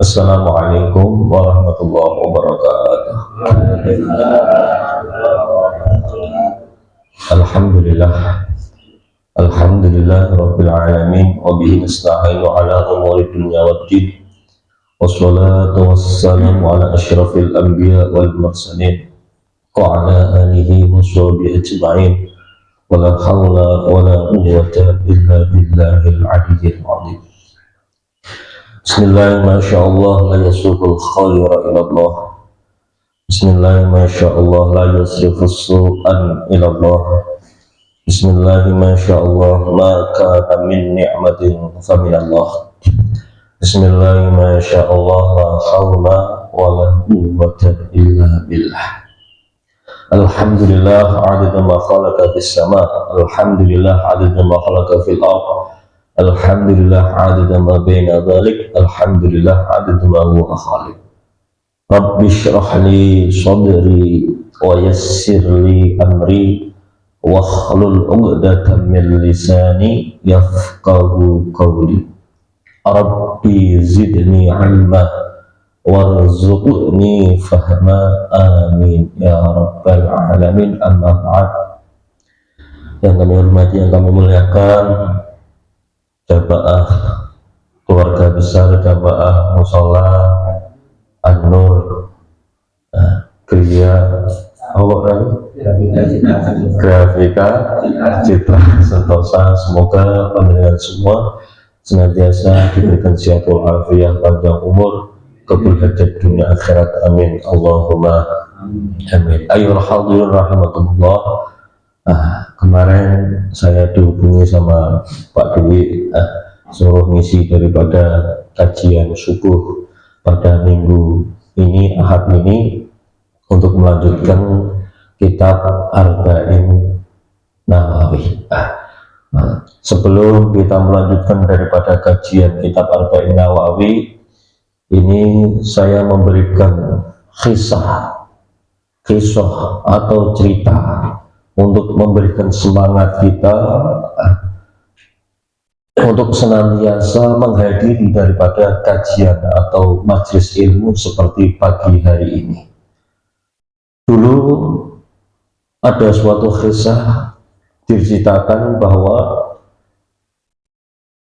Assalamualaikum warahmatullahi wabarakatuh. Alhamdulillah, alhamdulillah rabbil alamin, wa bihi nasta'inu ala umuri dunya waddin, wassalatu wassalamu ala asyrafil anbiya wal mursalin wa ala alihi wa sahbihi ajma'in, wa la hawla wa la quwwata illa billahil aliyyil azim. Bismillah, masyaallah, la yasriful khaira ilallah. Bismillah, masyaallah, la yasrifus su'an ilallah. Bismillah, masyaallah, ma kana min ni'matin faminallah. Bismillah, masyaallah, la hawla wa la quwwata illa billah. Alhamdulillah adada ma khalaqa fis sama', alhamdulillah adada ma khalaqa fil ardh, alhamdulillah adada ma baina dhalik, alhamdulillah adada ma huwa khaliq. Rabbi shrah li sadri wa yassir li amri wa hlul 'uqdatam min lisani yafqahu qawli. Rabbi zidni 'ilma warzuqni fahma, amin ya rabbal alamin. Amma ba'd. Yang kami hormati, yang kami muliakan jamaah keluarga besar jamaah Mushola An-Nur Kriya Grafika Citra Sentosa, semoga panjenengan semua senantiasa diberikan sehatul afiah, panjang umur, kabul hajat dunia akhirat, amin Allahumma amin. Ayyuhal hadirin rahimakumullah. Kemarin saya dihubungi sama Pak Dewi, suruh ngisi daripada kajian subuh pada minggu ini, Ahad ini, untuk melanjutkan kitab Arba'in Nawawi. Sebelum kita melanjutkan daripada kajian kitab Arba'in Nawawi ini, saya memberikan kisah atau cerita untuk memberikan semangat kita untuk senantiasa menghadiri daripada kajian atau majelis ilmu seperti pagi hari ini. Dulu ada suatu kisah diceritakan bahwa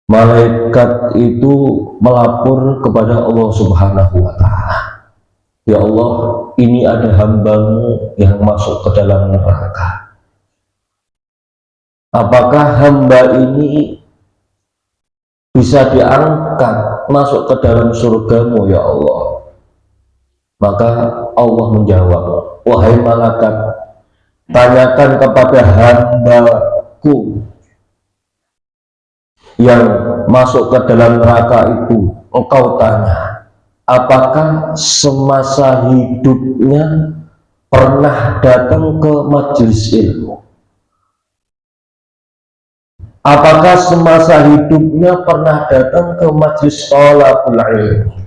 malaikat itu melapor kepada Allah Subhanahu wa Ta'ala, ya Allah, ini ada hambamu yang masuk ke dalam neraka. Apakah hamba ini bisa diangkat masuk ke dalam surgamu, ya Allah? Maka Allah menjawab, wahai malaikat, tanyakan kepada hambaku yang masuk ke dalam neraka itu, engkau tanya, apakah semasa hidupnya pernah datang ke majelis ilmu? Apakah semasa hidupnya pernah datang ke majelis thalabul ilmi?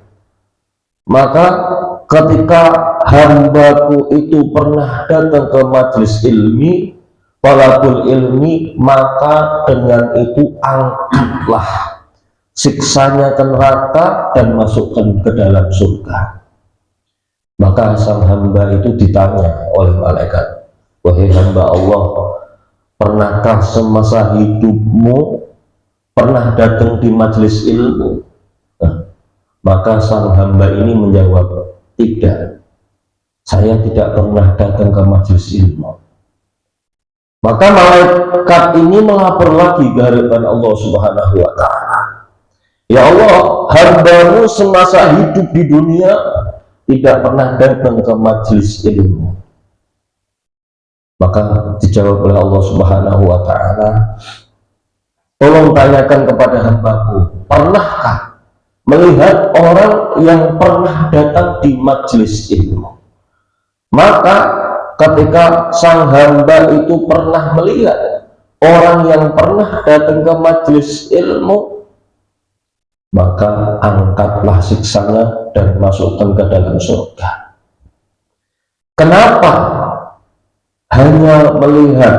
Maka ketika hambaku itu pernah datang ke majelis ilmi, thalabul ilmi, maka dengan itu angkatlah siksanya ke neraka dan masukkan ke dalam surga. Maka sang hamba itu ditanya oleh malaikat, wahai hamba Allah, pernahkah semasa hidupmu pernah datang di majelis ilmu? Maka sang hamba ini menjawab, tidak, saya tidak pernah datang ke majelis ilmu. Maka malaikat ini melapor lagi ke hadapan Allah Subhanahu wa Ta'ala, ya Allah, hambamu semasa hidup di dunia tidak pernah datang ke majelis ilmu. Maka dijawab oleh Allah Subhanahu wa Ta'ala, tolong tanyakan kepada hambaku, pernahkah melihat orang yang pernah datang di majelis ilmu? Maka ketika sang hamba itu pernah melihat orang yang pernah datang ke majelis ilmu, maka angkatlah siksanya dan masukkan ke dalam surga. Kenapa hanya melihat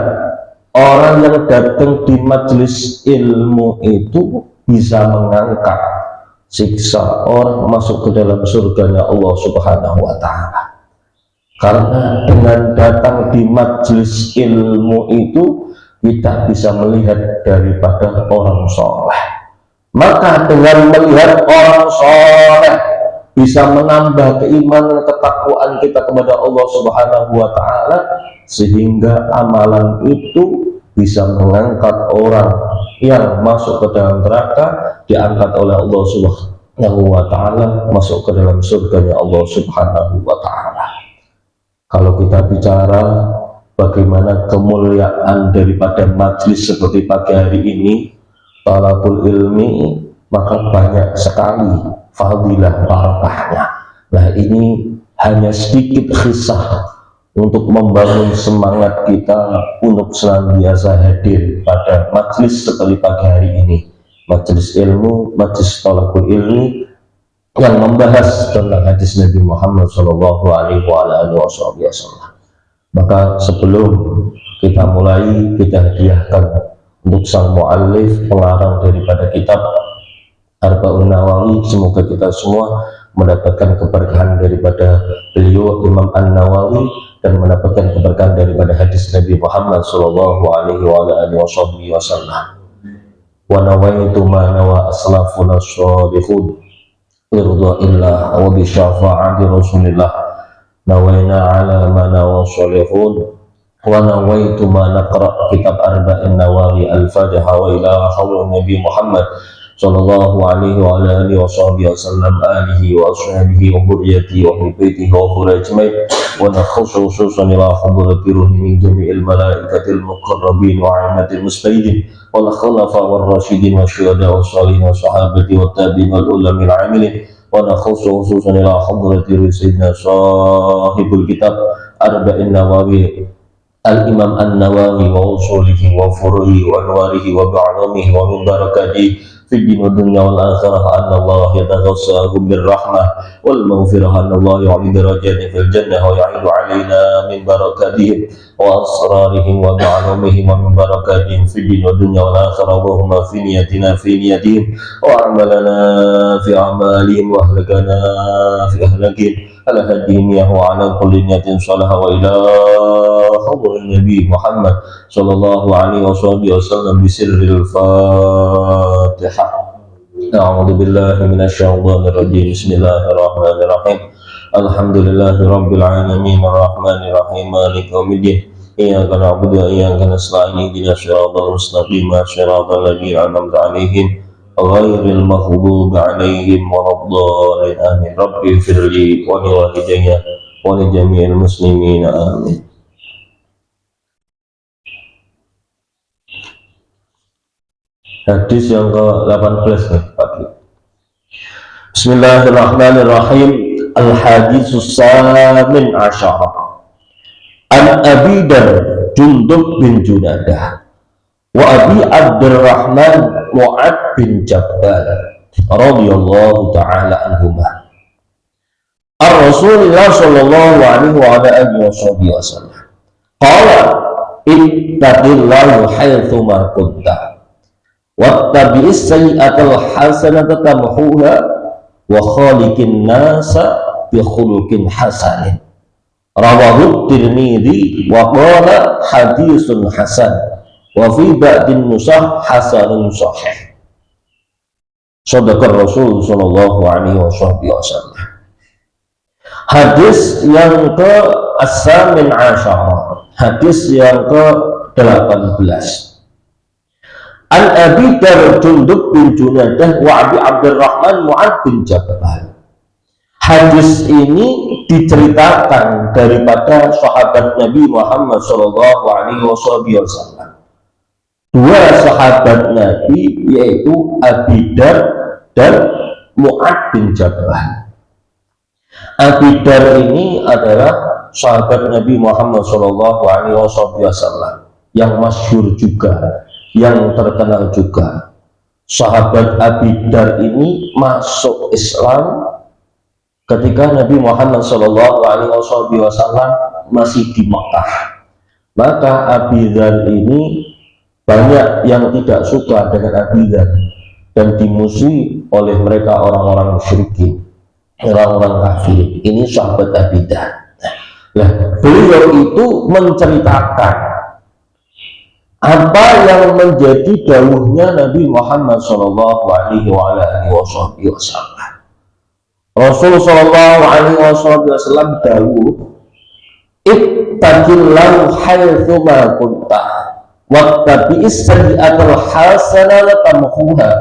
orang yang datang di majelis ilmu itu bisa mengangkat siksa orang masuk ke dalam surganya Allah Subhanahu wa Ta'ala. Karena dengan datang di majelis ilmu itu kita bisa melihat daripada orang soleh. Maka dengan melihat orang soleh bisa menambah keimanan ketakwaan kita kepada Allah Subhanahu wa Ta'ala, sehingga amalan itu bisa mengangkat orang yang masuk ke dalam neraka, diangkat oleh Allah Subhanahu wa Ta'ala masuk ke dalam surganya Allah Subhanahu wa Ta'ala. Kalau kita bicara bagaimana kemuliaan daripada majlis seperti pagi hari ini, talabul ilmi, maka banyak sekali fadilah barakahnya. Nah, ini hanya sedikit kisah untuk membangun semangat kita untuk senantiasa hadir pada majlis seperti pagi hari ini, majlis ilmu, majlis talabul ilmi yang membahas tentang hadis Nabi Muhammad Shallallahu Alaihi Wasallam. Maka sebelum kita mulai, kita hadiahkan untuk sang muallif pengarang daripada kitab Arba'un Nawawi. Semoga kita semua mendapatkan keberkahan daripada beliau Imam An-Nawawi dan mendapatkan keberkahan daripada hadis Nabi Muhammad Shallallahu Alaihi Wasallam. Wa nawaitu ma nawa aslafuna shadiqun irḍa'illah wa bi syafa'ati Rasulillah nawaina ala ma nawa shalihun wa nawaitu ma naqra kitab Arba'in Nawawi al-Fatiha wa ila haula Nabi Muhammad sallallahu alaihi wa alihi wasallam alihi wa ashabihi wa dhurriyyatihi wa baitihi wa ajmain wa nakhussu khususan ila hadrati ruhi min jami'il malaikatil muqarrabin wa 'amatil mustaqim wal khulafa war rasyidin wa syuhada wa shalihin wa sahabati wa tabi'in wal ulamil 'amilin wa nakhussu khususan ila hadrati sayyidina sahibul kitab Arba'in Nawawi al-Imam An-Nawawi wa usulihi wa furuhi wa anwarihi wa ba'damihi wa min barakatihi في الدين والدنيا والآخرة أن الله يتغساهم بالرحمة والمغفرة أن الله يعلي درجات في الجنة ويعيد علينا من بركاتهم وأسرارهم ومعلومهم ومن بركاتهم في الدين والدنيا والآخرة وهم في نيتنا في نيتهم وأعمالنا في أعمالهم وأهلكنا في أهلكهم على هديهم وعلى كل نية صالحة وإلى حضر النبي محمد صلى الله عليه وسلم بسر الفاتحة. أعوذ بالله من الشيطان الرجيم. بسم الله الرحمن الرحيم. الحمد لله رب العالمين الرحمن الرحيم مالك يوم الدين إياك نعبد وإياك نستعين اهدنا الصراط المستقيم صراط الذين أنعمت عليهم غير المغضوب عليهم ولا الضالين آمين. رب اغفر لي ولوالدي ولجميع المسلمين آمين. Hadis yang ke-18 nih pagi. Bismillahirrahmanirrahim. Al-haditsus samin asyara. An Abi Dar Jundub bin Junadah wa Abi Abdurrahman Mu'ad bin Jabal radhiyallahu ta'ala anhumah. Ar-Rasulullah sallallahu alaihi wa alihi wasallam qala ittaqillaha haitsu ma kunta wattabi'is sayyi'atal hasanata tamhuha wa khaliqin nasa bi khuluqin hasanin. Rawahu Tirmidzi wa qala haditsun hasan wa fi ba'din nusakh hasanun sahih. Shadaqar Rasul sallallahu alaihi wasallam. Hadis yang ke-18, hadis yang ke-18. An Abi Dar Jundub bin Junadah wa Abi Abdurrahman Mu'ad bin Jabal. Hadis ini diceritakan daripada sahabat Nabi Muhammad Shallallahu Alaihi Wasallam. Dua sahabat Nabi yaitu Abi Dar dan Mu'ad bin Jabal. Abi Dar ini adalah sahabat Nabi Muhammad Shallallahu Alaihi Wasallam yang masyhur juga, yang terkenal juga. Sahabat Abi Dar ini masuk Islam ketika Nabi Muhammad Shallallahu Alaihi Wasallam masih di Mekah. Maka Abi Dar ini banyak yang tidak suka dengan Abi Dar, dan dimusuhi oleh mereka orang-orang musyrikin, orang-orang kafir. Ini sahabat Abi Dar. Nah, beliau itu menceritakan apa yang menjadi dawuhnya Nabi Muhammad Shallallahu Alaihi Wasallam. Rasul Shallallahu Alaihi Wasallam dawuh, ittaqillahu haitsu ma kunta wattabi'is sayyi'atal hasanata tamhuha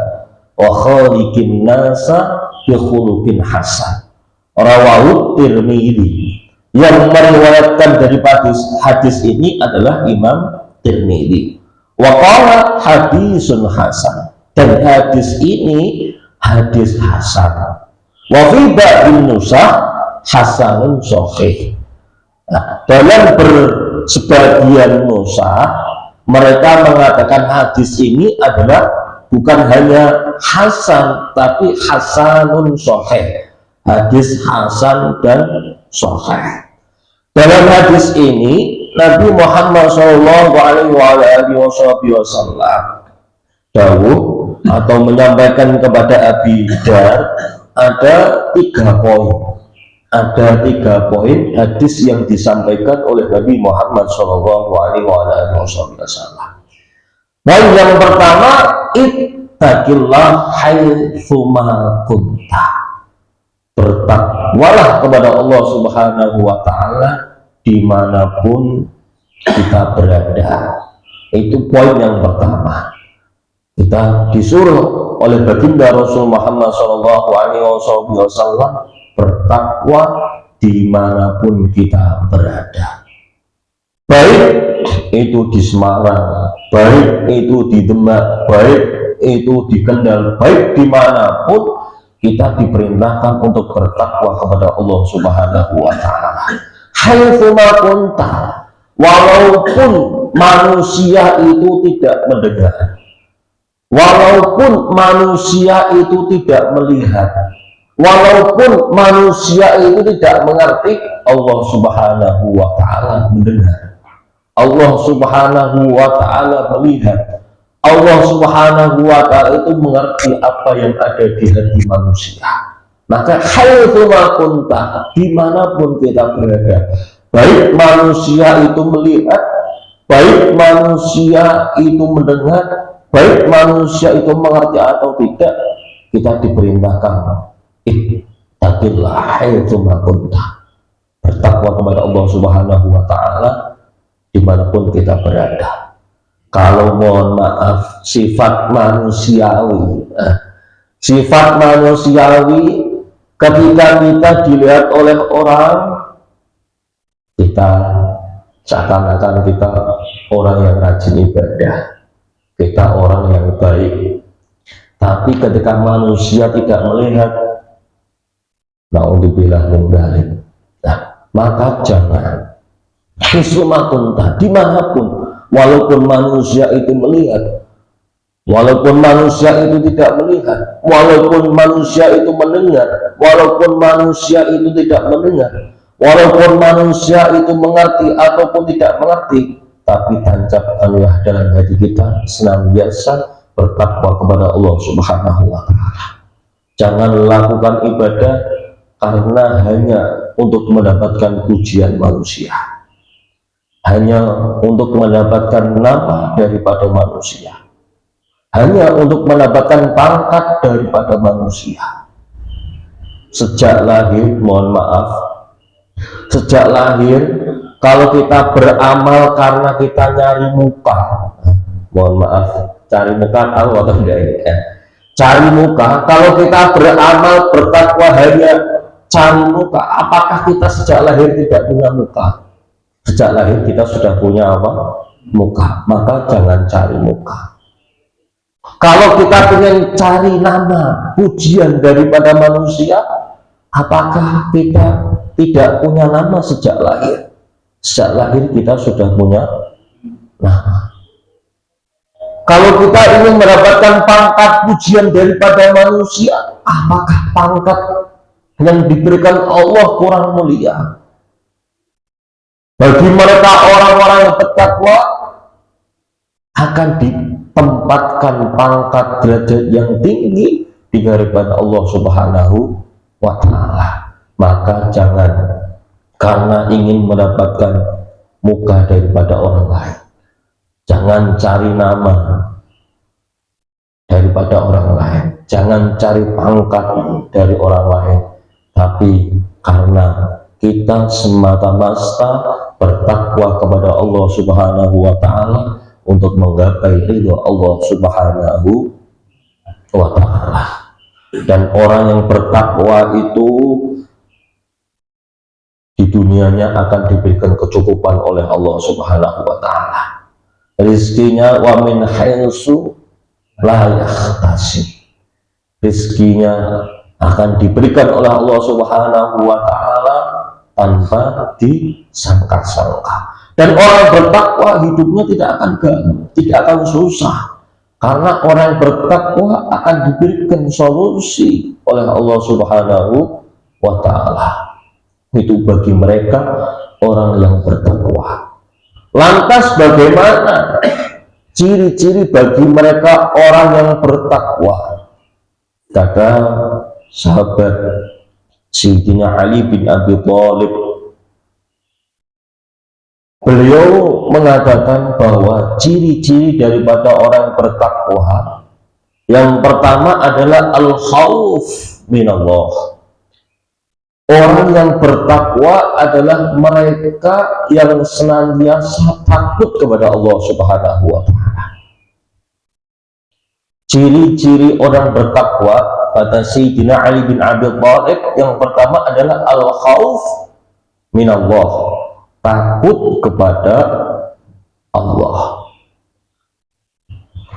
wa khaliqin nasa bi khuluqin hasan. Rawahu Tirmidzi. Yang meriwayatkan dari hadis ini adalah Imam Tirmidzi. Wa qala hadisun hasan, dan hadis ini hadis hasan. Wa fi ba'din nusakh hasanun sahih. Nah, dalam sebagian nusakh mereka mengatakan hadis ini adalah bukan hanya hasan tapi hasanun sahih. Hadis hasan dan sahih. Dalam hadis ini Nabi Muhammad Shallallahu Alaihi Wasallam dawuh atau menyampaikan kepada Abi Dar ada 3 poin. Ada 3 poin hadis yang disampaikan oleh Nabi Muhammad Shallallahu Alaihi Wasallam. Nah, yang pertama, ittaqillah haitsu ma kunta. Bertakwalah kepada Allah Subhanahu wa Ta'ala dimanapun kita berada. Itu poin yang pertama. Kita disuruh oleh baginda Rasul Muhammad Shallallahu Alaihi Wasallam bertakwa dimanapun kita berada. Baik itu di Semarang, baik itu di Demak, baik itu di Kendal, baik dimanapun kita diperintahkan untuk bertakwa kepada Allah Subhanahu wa Ta'ala. Haitsu ma kunta, walaupun manusia itu tidak mendengar, walaupun manusia itu tidak melihat, walaupun manusia itu tidak mengerti, Allah Subhanahu wa Ta'ala mendengar, Allah Subhanahu wa Ta'ala melihat, Allah Subhanahu wa Ta'ala itu mengerti apa yang ada di hati manusia. Maka haitsu ma kunta, dimanapun kita berada, baik manusia itu melihat, baik manusia itu mendengar, baik manusia itu mengerti atau tidak, kita diperintahkan ittaqillah haitsu ma kunta, bertakwa kepada Allah Subhanahu wa Ta'ala dimanapun kita berada. Kalau mohon maaf sifat manusiawi, ketika kita dilihat oleh orang, kita seakan-akan kita orang yang rajin ibadah, kita orang yang baik. Tapi ketika manusia tidak melihat, naudzubillah min dzalik, nah, maka jangan hisumakunta, dimanapun, walaupun manusia itu melihat, walaupun manusia itu tidak melihat, walaupun manusia itu mendengar, walaupun manusia itu tidak mendengar, walaupun manusia itu mengerti ataupun tidak mengerti, tapi tancapkanlah dalam hati kita senantiasa bertakwa kepada Allah Subhanahu wa Ta'ala. Jangan lakukan ibadah karena hanya untuk mendapatkan pujian manusia, hanya untuk mendapatkan nama daripada manusia, hanya untuk mendapatkan pangkat daripada manusia. Sejak lahir, mohon maaf, sejak lahir kalau kita beramal karena kita nyari muka, mohon maaf, cari muka tahu atau tidak ini ya? Cari muka, kalau kita beramal bertakwa hanya cari muka, apakah kita sejak lahir tidak punya muka? Sejak lahir kita sudah punya apa? Muka. Maka jangan cari muka. Kalau kita ingin cari nama, pujian daripada manusia, apakah kita tidak punya nama sejak lahir? Sejak lahir kita sudah punya nama. Kalau kita ingin mendapatkan pangkat pujian daripada manusia, apakah pangkat yang diberikan Allah kurang mulia? Bagi mereka orang-orang yang bertakwa, akan ditempatkan pangkat derajat yang tinggi di hadapan Allah Subhanahu wa Ta'ala. Maka jangan karena ingin mendapatkan muka daripada orang lain, jangan cari nama daripada orang lain, jangan cari pangkat dari orang lain, tapi karena kita semata-mata bertakwa kepada Allah Subhanahu wa Ta'ala untuk menggapai ridho Allah Subhanahu wa Ta'ala. Dan orang yang bertakwa itu di dunianya akan diberikan kecukupan oleh Allah Subhanahu wa Ta'ala. Rizkinya wa min haitsu la yahtasib, rizkinya akan diberikan oleh Allah Subhanahu wa Ta'ala tanpa disangka-sangka. Dan orang bertakwa hidupnya tidak akan gampang, tidak akan susah, karena orang bertakwa akan diberikan solusi oleh Allah Subhanahu wa Ta'ala. Itu bagi mereka orang yang bertakwa. Lantas bagaimana ciri-ciri bagi mereka orang yang bertakwa? Kata sahabat Sayyidina Ali bin Abi Thalib, beliau mengatakan bahwa ciri-ciri daripada orang bertakwa yang pertama adalah al-khauf minallah. Orang yang bertakwa adalah mereka yang senantiasa takut kepada Allah Subhanahu wa Ta'ala. Ciri-ciri orang bertakwa kata Sayyidina Ali bin Abi Thalib yang pertama adalah al-khauf minallah, takut kepada Allah.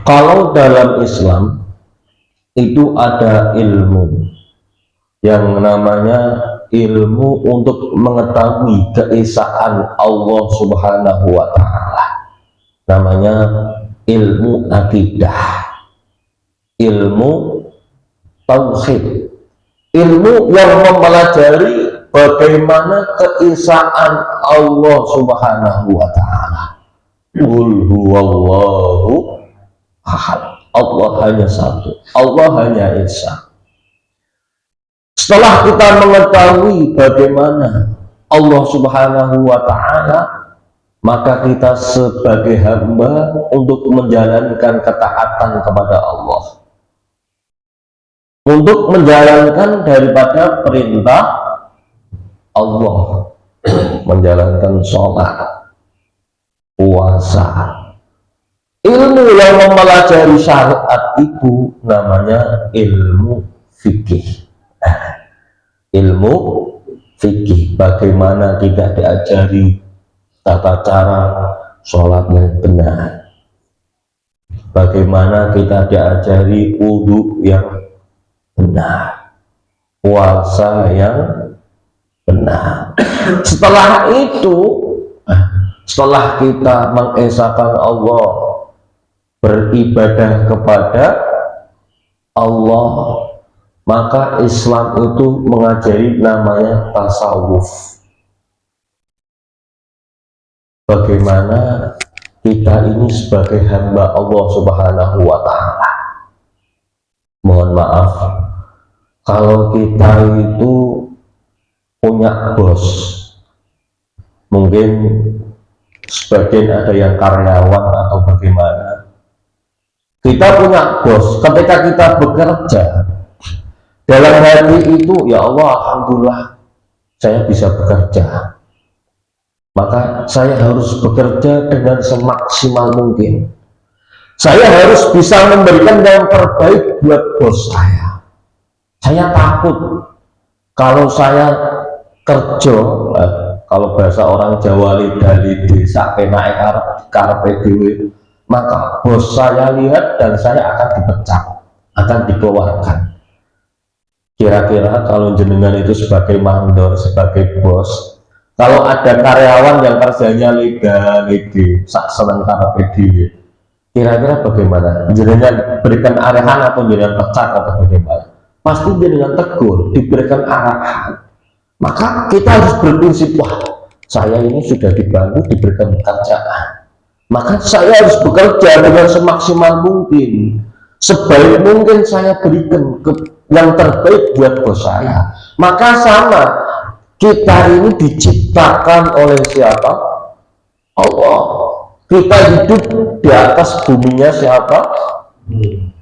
Kalau dalam Islam itu ada ilmu yang namanya ilmu untuk mengetahui keesaan Allah Subhanahu wa Ta'ala, namanya ilmu akidah, ilmu tauhid, ilmu yang mempelajari bagaimana keesaan Allah Subhanahu wa Ta'ala. Qul huwallahu ahad, Allah hanya satu, Allah hanya esa. Setelah kita mengetahui bagaimana Allah Subhanahu wa Ta'ala, maka kita sebagai hamba untuk menjalankan ketaatan kepada Allah, untuk menjalankan daripada perintah Allah, menjalankan sholat, puasa. Ilmu yang mempelajari syariat itu namanya ilmu fikih. Ilmu fikih, bagaimana kita diajari tata cara sholat yang benar, bagaimana kita diajari wudhu yang benar, puasa yang benar. Setelah itu, setelah kita mengesahkan Allah, beribadah kepada Allah, maka Islam itu mengajari namanya tasawuf. Bagaimana kita ini sebagai hamba Allah Subhanahu wa Ta'ala. Mohon maaf kalau kita itu punya bos, mungkin sebagian ada yang karyawan atau bagaimana. Kita punya bos, ketika kita bekerja dalam hati itu, ya Allah, alhamdulillah saya bisa bekerja, maka saya harus bekerja dengan semaksimal mungkin. Saya harus bisa memberikan yang terbaik buat bos saya. Saya takut kalau saya kerja, kalau bahasa orang Jawa lidah-lidah sampai naik karep dhewe, maka bos saya lihat dan saya akan dipecat, akan dikeluarkan. Kira-kira kalau jenengan itu sebagai mandor, sebagai bos, kalau ada karyawan yang kerjanya lidah-lidah, sak seneng karep dhewe, kira-kira bagaimana? Jenengan berikan arahan atau jenengan pecat atau bagaimana? Pasti jenengan tegur, diberikan arahan. Maka kita harus berprinsip, wah, saya ini sudah dibantu, diberikan pekerjaan, Maka saya harus bekerja dengan semaksimal mungkin, sebaik mungkin saya berikan yang terbaik buat bos saya. Maka sama, kita ini diciptakan oleh siapa? Allah. Kita hidup di atas buminya siapa?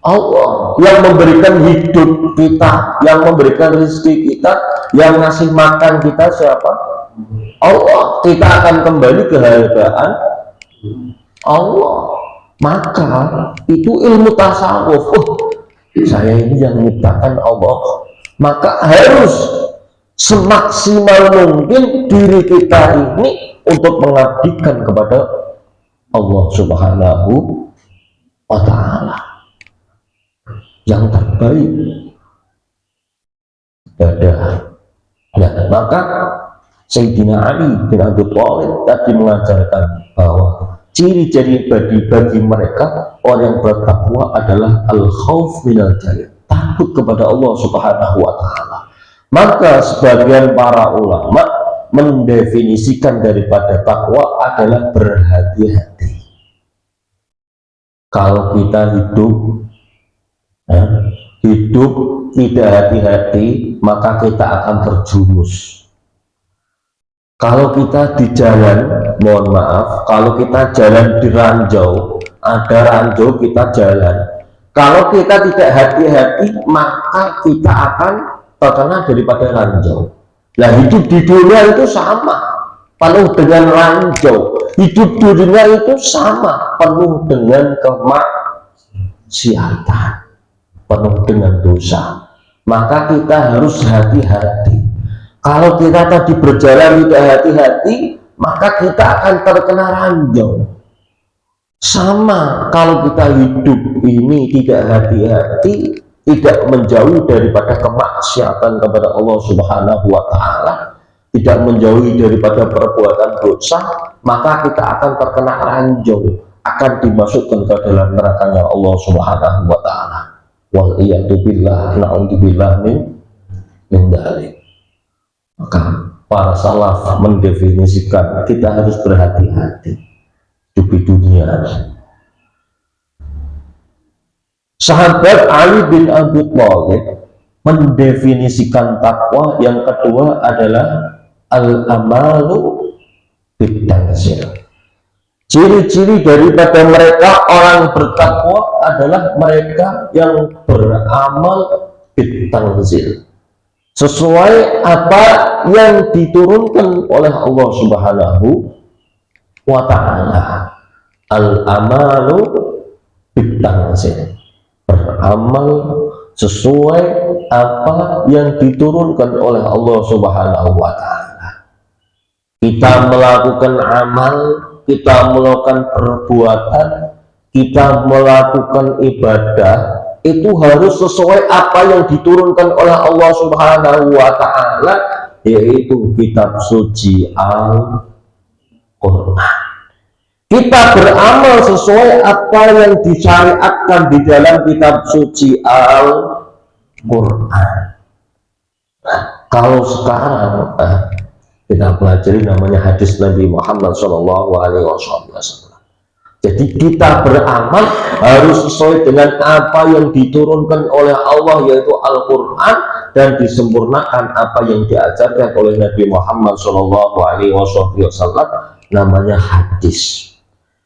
Allah. Yang memberikan hidup kita, yang memberikan rezeki kita, yang ngasih makan kita siapa? Allah. Kita akan kembali ke hadirat Allah. Maka itu ilmu tasawuf. Saya ini yang menciptakan Allah. Maka harus semaksimal mungkin diri kita ini untuk mengabdikan kepada Allah Subhanahu wa Ta'ala. Yang terbaik ibadah. Nah, maka Sayyidina Ali bin Abi Thalib tadi mengajarkan bahwa ciri-ciri bagi mereka orang yang bertakwa adalah al-khauf minal jalil, takut kepada Allah Subhanahu wa Ta'ala. Maka sebagian para ulama mendefinisikan daripada takwa adalah berhati-hati. Kalau kita hidup tidak hati-hati, maka kita akan terjumus. Kalau kita di jalan, mohon maaf, kalau kita jalan di ranjau, ada ranjau kita jalan. Kalau kita tidak hati-hati, maka kita akan terkena daripada ranjau. Nah, hidup di dunia itu sama, penuh dengan ranjau. Hidup di dunia itu sama, penuh dengan kemaksiatan, penuh dengan dosa. Maka kita harus hati-hati. Kalau kita tadi berjalan tidak hati-hati, maka kita akan terkena ranjau. Sama kalau kita hidup ini tidak hati-hati, tidak menjauhi daripada kemaksiatan kepada Allah Subhanahu wa Ta'ala, tidak menjauhi daripada perbuatan dosa, maka kita akan terkena ranjau, akan dimasukkan ke dalam nerakanya Allah Subhanahu wa Ta'ala. Wal iyadu billah, na'udzubillah min dzalik. Maka para salaf mendefinisikan kita harus berhati-hati di dunia. Sahabat Ali bin Abi Thalib mendefinisikan takwa yang kedua adalah al-amalu bitanzil. Ciri-ciri daripada mereka orang bertakwa adalah mereka yang beramal bitanzil, sesuai apa yang diturunkan oleh Allah Subhanahu wa Ta'ala. Al-amalu bitanzil, beramal sesuai apa yang diturunkan oleh Allah Subhanahu wa Ta'ala. Kita melakukan amal, kita melakukan perbuatan, kita melakukan ibadah, itu harus sesuai apa yang diturunkan oleh Allah Subhanahu wa Ta'ala, yaitu kitab suci Al-Quran. Kita beramal sesuai apa yang disyariatkan di dalam kitab suci Al-Quran. Nah, kalau sekarang kita pelajari namanya hadis Nabi Muhammad SAW. Jadi kita beramal harus sesuai dengan apa yang diturunkan oleh Allah, yaitu Al-Quran, dan disempurnakan apa yang diajarkan oleh Nabi Muhammad SAW, namanya hadis.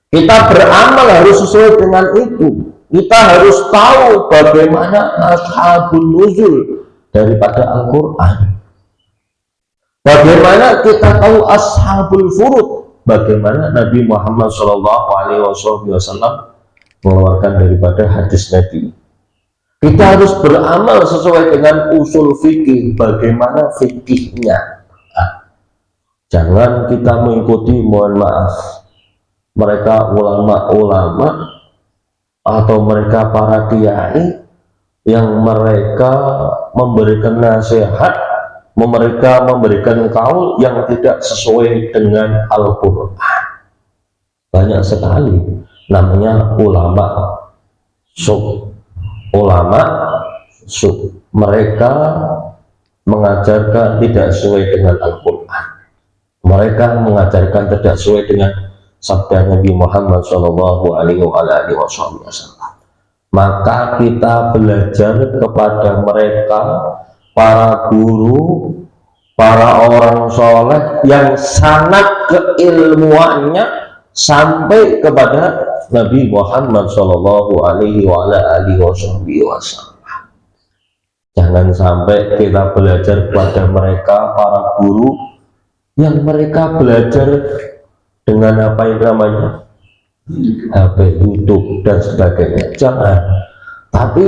Kita beramal harus sesuai dengan itu. Kita harus tahu bagaimana ashabun nuzul daripada Al-Quran. Bagaimana kita tahu ashabul furud, bagaimana Nabi Muhammad SAW mengeluarkan daripada hadis Nabi. Kita harus beramal sesuai dengan usul fikih, bagaimana fikihnya. Jangan kita mengikuti, mohon maaf, mereka ulama-ulama atau mereka para kiai yang mereka memberikan nasihat, mereka memberikan kaul yang tidak sesuai dengan Al-Quran. Banyak sekali namanya ulama sub. Mereka mengajarkan tidak sesuai dengan Al-Quran. Mereka mengajarkan tidak sesuai dengan sabda Nabi Muhammad Shallallahu Alaihi Wasallam. Maka kita belajar kepada mereka, para guru, para orang soleh yang sangat keilmuannya sampai kepada Nabi Muhammad Shallallahu Alaihi Wasallam. Jangan sampai kita belajar kepada mereka, para guru, yang mereka belajar dengan apa yang namanya HP, YouTube dan sebagainya. Jangan. Tapi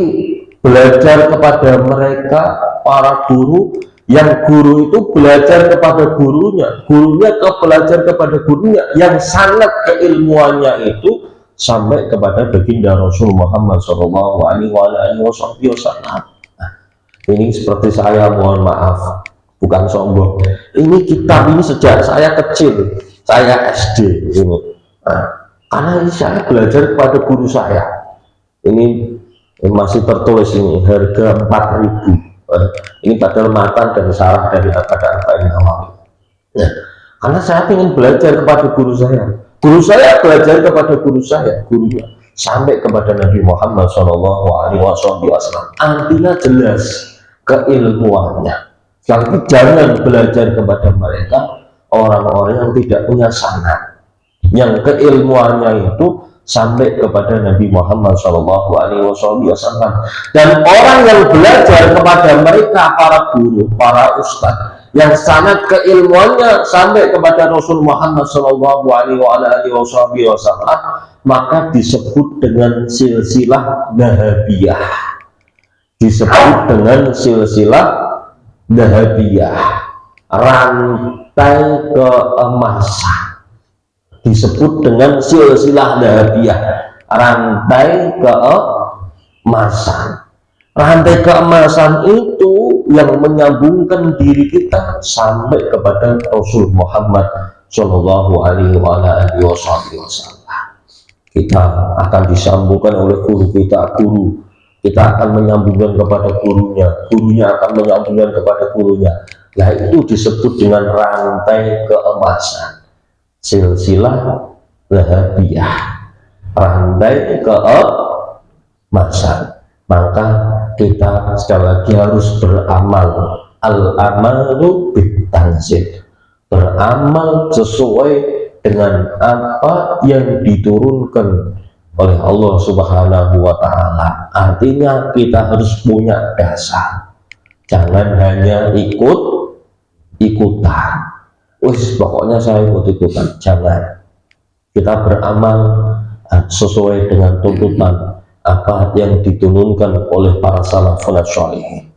belajar kepada mereka, para guru, yang guru itu belajar kepada gurunya, gurunya belajar kepada gurunya, yang sangat keilmuannya itu sampai kepada baginda Rasul Muhammad Shallallahu Alaihi Wasallam. Ini seperti saya, mohon maaf, bukan sombong. Ini kitab ini sejak saya kecil, saya SD ini. Karena saya belajar kepada guru saya. Ini masih tertulis ini harga 4.000. Ini padahal matan dan syarah dari Arba'in Nawawi. Nah, karena saya ingin belajar kepada guru saya belajar kepada guru saya, gurunya sampai kepada Nabi Muhammad Shallallahu Alaihi Wasallam. Artinya jelas keilmuannya. Jadi jangan belajar kepada mereka orang-orang yang tidak punya sanad, yang keilmuannya itu sampai kepada Nabi Muhammad Shallallahu Alaihi Wasallam. Dan orang yang belajar kepada mereka, para guru, para ustadz, yang sangat keilmuannya sampai kepada Rasul Muhammad Shallallahu Alaihi Wasallam, maka disebut dengan silsilah Dahabiyah. Disebut dengan silsilah Dahabiyah, rantai keemasan. Disebut dengan silsilah Dahabiyah, rantai keemasan. Rantai keemasan itu yang menyambungkan diri kita sampai kepada Rasul Muhammad Shallallahu Alaihi Wasallam. Kita akan disambungkan oleh guru kita akan menyambungkan kepada gurunya akan menyambungkan kepada gurunya. Nah, itu disebut dengan rantai keemasan, silsilah Dahabiyah, rantai keemasan. Maka kita sekali lagi harus beramal, al-amalu bitanzil, beramal sesuai dengan apa yang diturunkan oleh Allah Subhanahu wa Ta'ala. Artinya kita harus punya dasar, jangan hanya ikut-ikutan. Pokoknya saya ikut-ikutan, jangan. Kita beramal sesuai dengan tuntutan apa yang diturunkan oleh para salafun sholihin.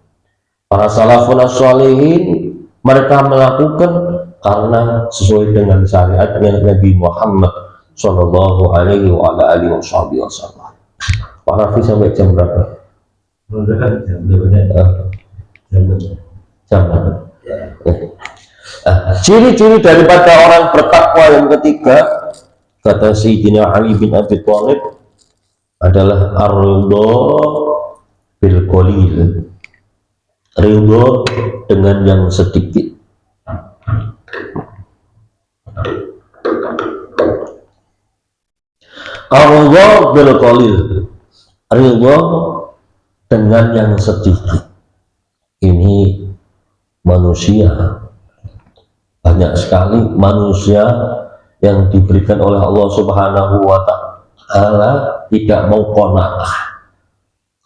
Para salafun sholihin mereka melakukan karena sesuai dengan syariatnya Nabi Muhammad Sallallahu Alaihi Wasallam. Pak Rafi sampai jam berapa? Jam berapa? Ciri-ciri daripada orang bertakwa yang ketiga, kata Sayyidina Ali bin Abi Thalib, adalah ar-ridha bil qalil, ridha dengan yang sedikit. Ar-ridha bil qalil, ridha dengan yang sedikit. Ini manusia, banyak sekali manusia yang diberikan oleh Allah Subhanahu wa Ta'ala tidak mau qanaah.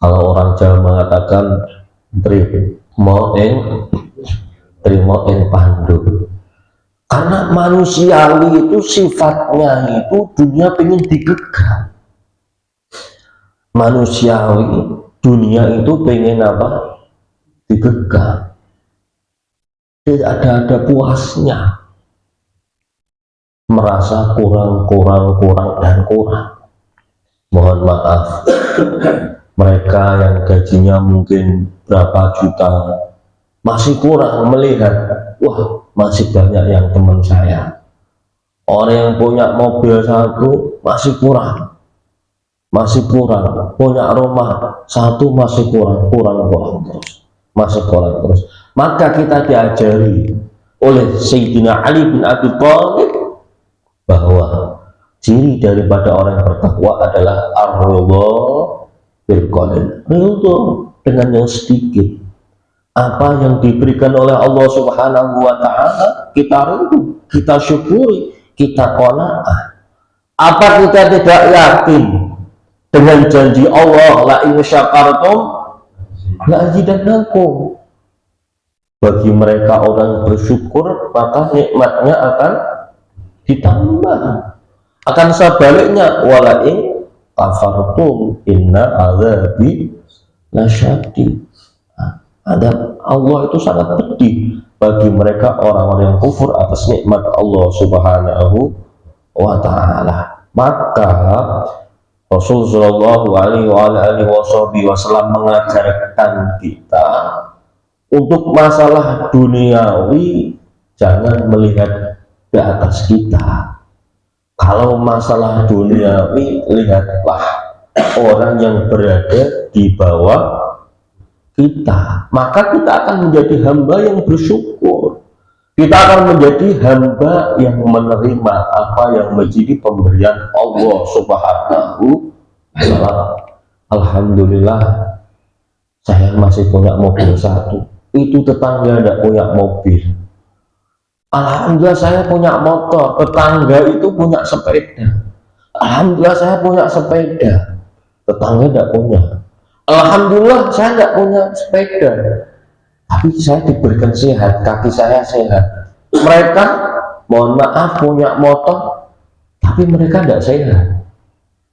Kalau orang Jawa mengatakan trimo ing pandu. Karena manusiawi itu sifatnya itu dunia pengen digegah. Manusiawi dunia itu pengen apa? Digegah. Tidak ada puasnya, merasa kurang dan kurang. Mohon maaf, mereka yang gajinya mungkin berapa juta masih kurang melihat, wah masih banyak yang teman saya. Orang yang punya mobil satu masih kurang, punya rumah satu masih kurang terus, masih kurang terus. Maka kita diajari oleh Sayyidina Ali bin Abi Thalib bahwa ciri daripada orang yang bertakwa adalah ar-ridha bil qalil, ridha dengan yang sedikit. Apa yang diberikan oleh Allah Subhanahu wa Ta'ala, kita ridha, kita syukuri, kita qanaah. Apa kita tidak yakin dengan janji Allah, la in syakartum la azidannakum? Bagi mereka orang bersyukur, maka nikmatnya akan ditambah. Akan sebaliknya, wala in kafartum inna azabi lasyadid. Adab Allah itu sangat pedih bagi mereka orang-orang yang kufur atas nikmat Allah Subhanahu wa Ta'ala. Maka Rasul Shallallahu Alaihi Wasallam mengajarkan kita untuk masalah duniawi jangan melihat ke atas kita. Kalau masalah duniawi, lihatlah orang yang berada di bawah kita, maka kita akan menjadi hamba yang bersyukur. Kita akan menjadi hamba yang menerima apa yang menjadi pemberian Allah Subhanahu wa Ta'ala. Alhamdulillah, saya masih punya mobil satu. Itu tetangga tidak punya mobil. Alhamdulillah, saya punya motor. Tetangga itu punya sepeda. Alhamdulillah, saya punya sepeda. Tetangga tidak punya. Alhamdulillah, saya tidak punya sepeda, tapi saya diberikan sehat, kaki saya sehat. Mereka, mohon maaf, punya motor, tapi mereka tidak sehat.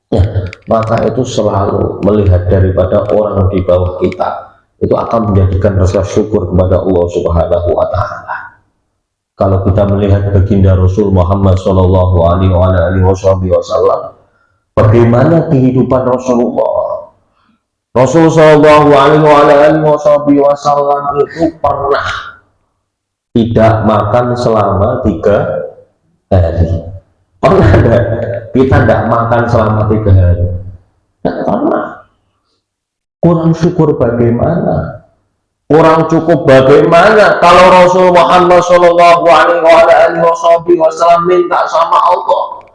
Ya, maka itu selalu melihat daripada orang di bawah kita, itu akan menjadikan rasa syukur kepada Allah Subhanahu wa Ta'ala. Kalau kita melihat baginda Rasul Muhammad Shallallahu Alaihi Wasallam, bagaimana kehidupan Rasulullah. Rasul Shallallahu Alaihi Wasallam itu pernah tidak makan selama 3 hari. Pernah enggak kita tidak makan selama 3 hari? Tidak pernah. Kurang syukur bagaimana? Kurang cukup bagaimana? Kalau Rasul Muhammad Shallallahu Alaihi Wasallam minta sama Allah,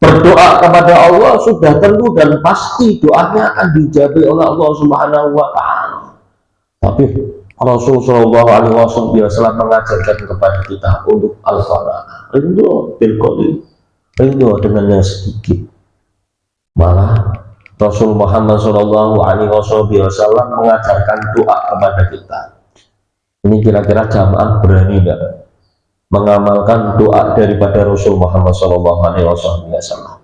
berdoa kepada Allah, sudah tentu dan pasti doanya akan dijawab oleh Allah Subhanahu wa Ta'ala. Tapi Rasul Shallallahu Alaihi Wasallam mengajarkan kepada kita untuk al-qanaah, ridho bil qalil, ridho dengan yang sedikit. Malah Rasul Muhammad Shallallahu Alaihi Wasallam mengajarkan doa kepada kita. Ini kira-kira jamaah berani tidak mengamalkan doa daripada Rasul Muhammad Sallallahu Alaihi Wasallam?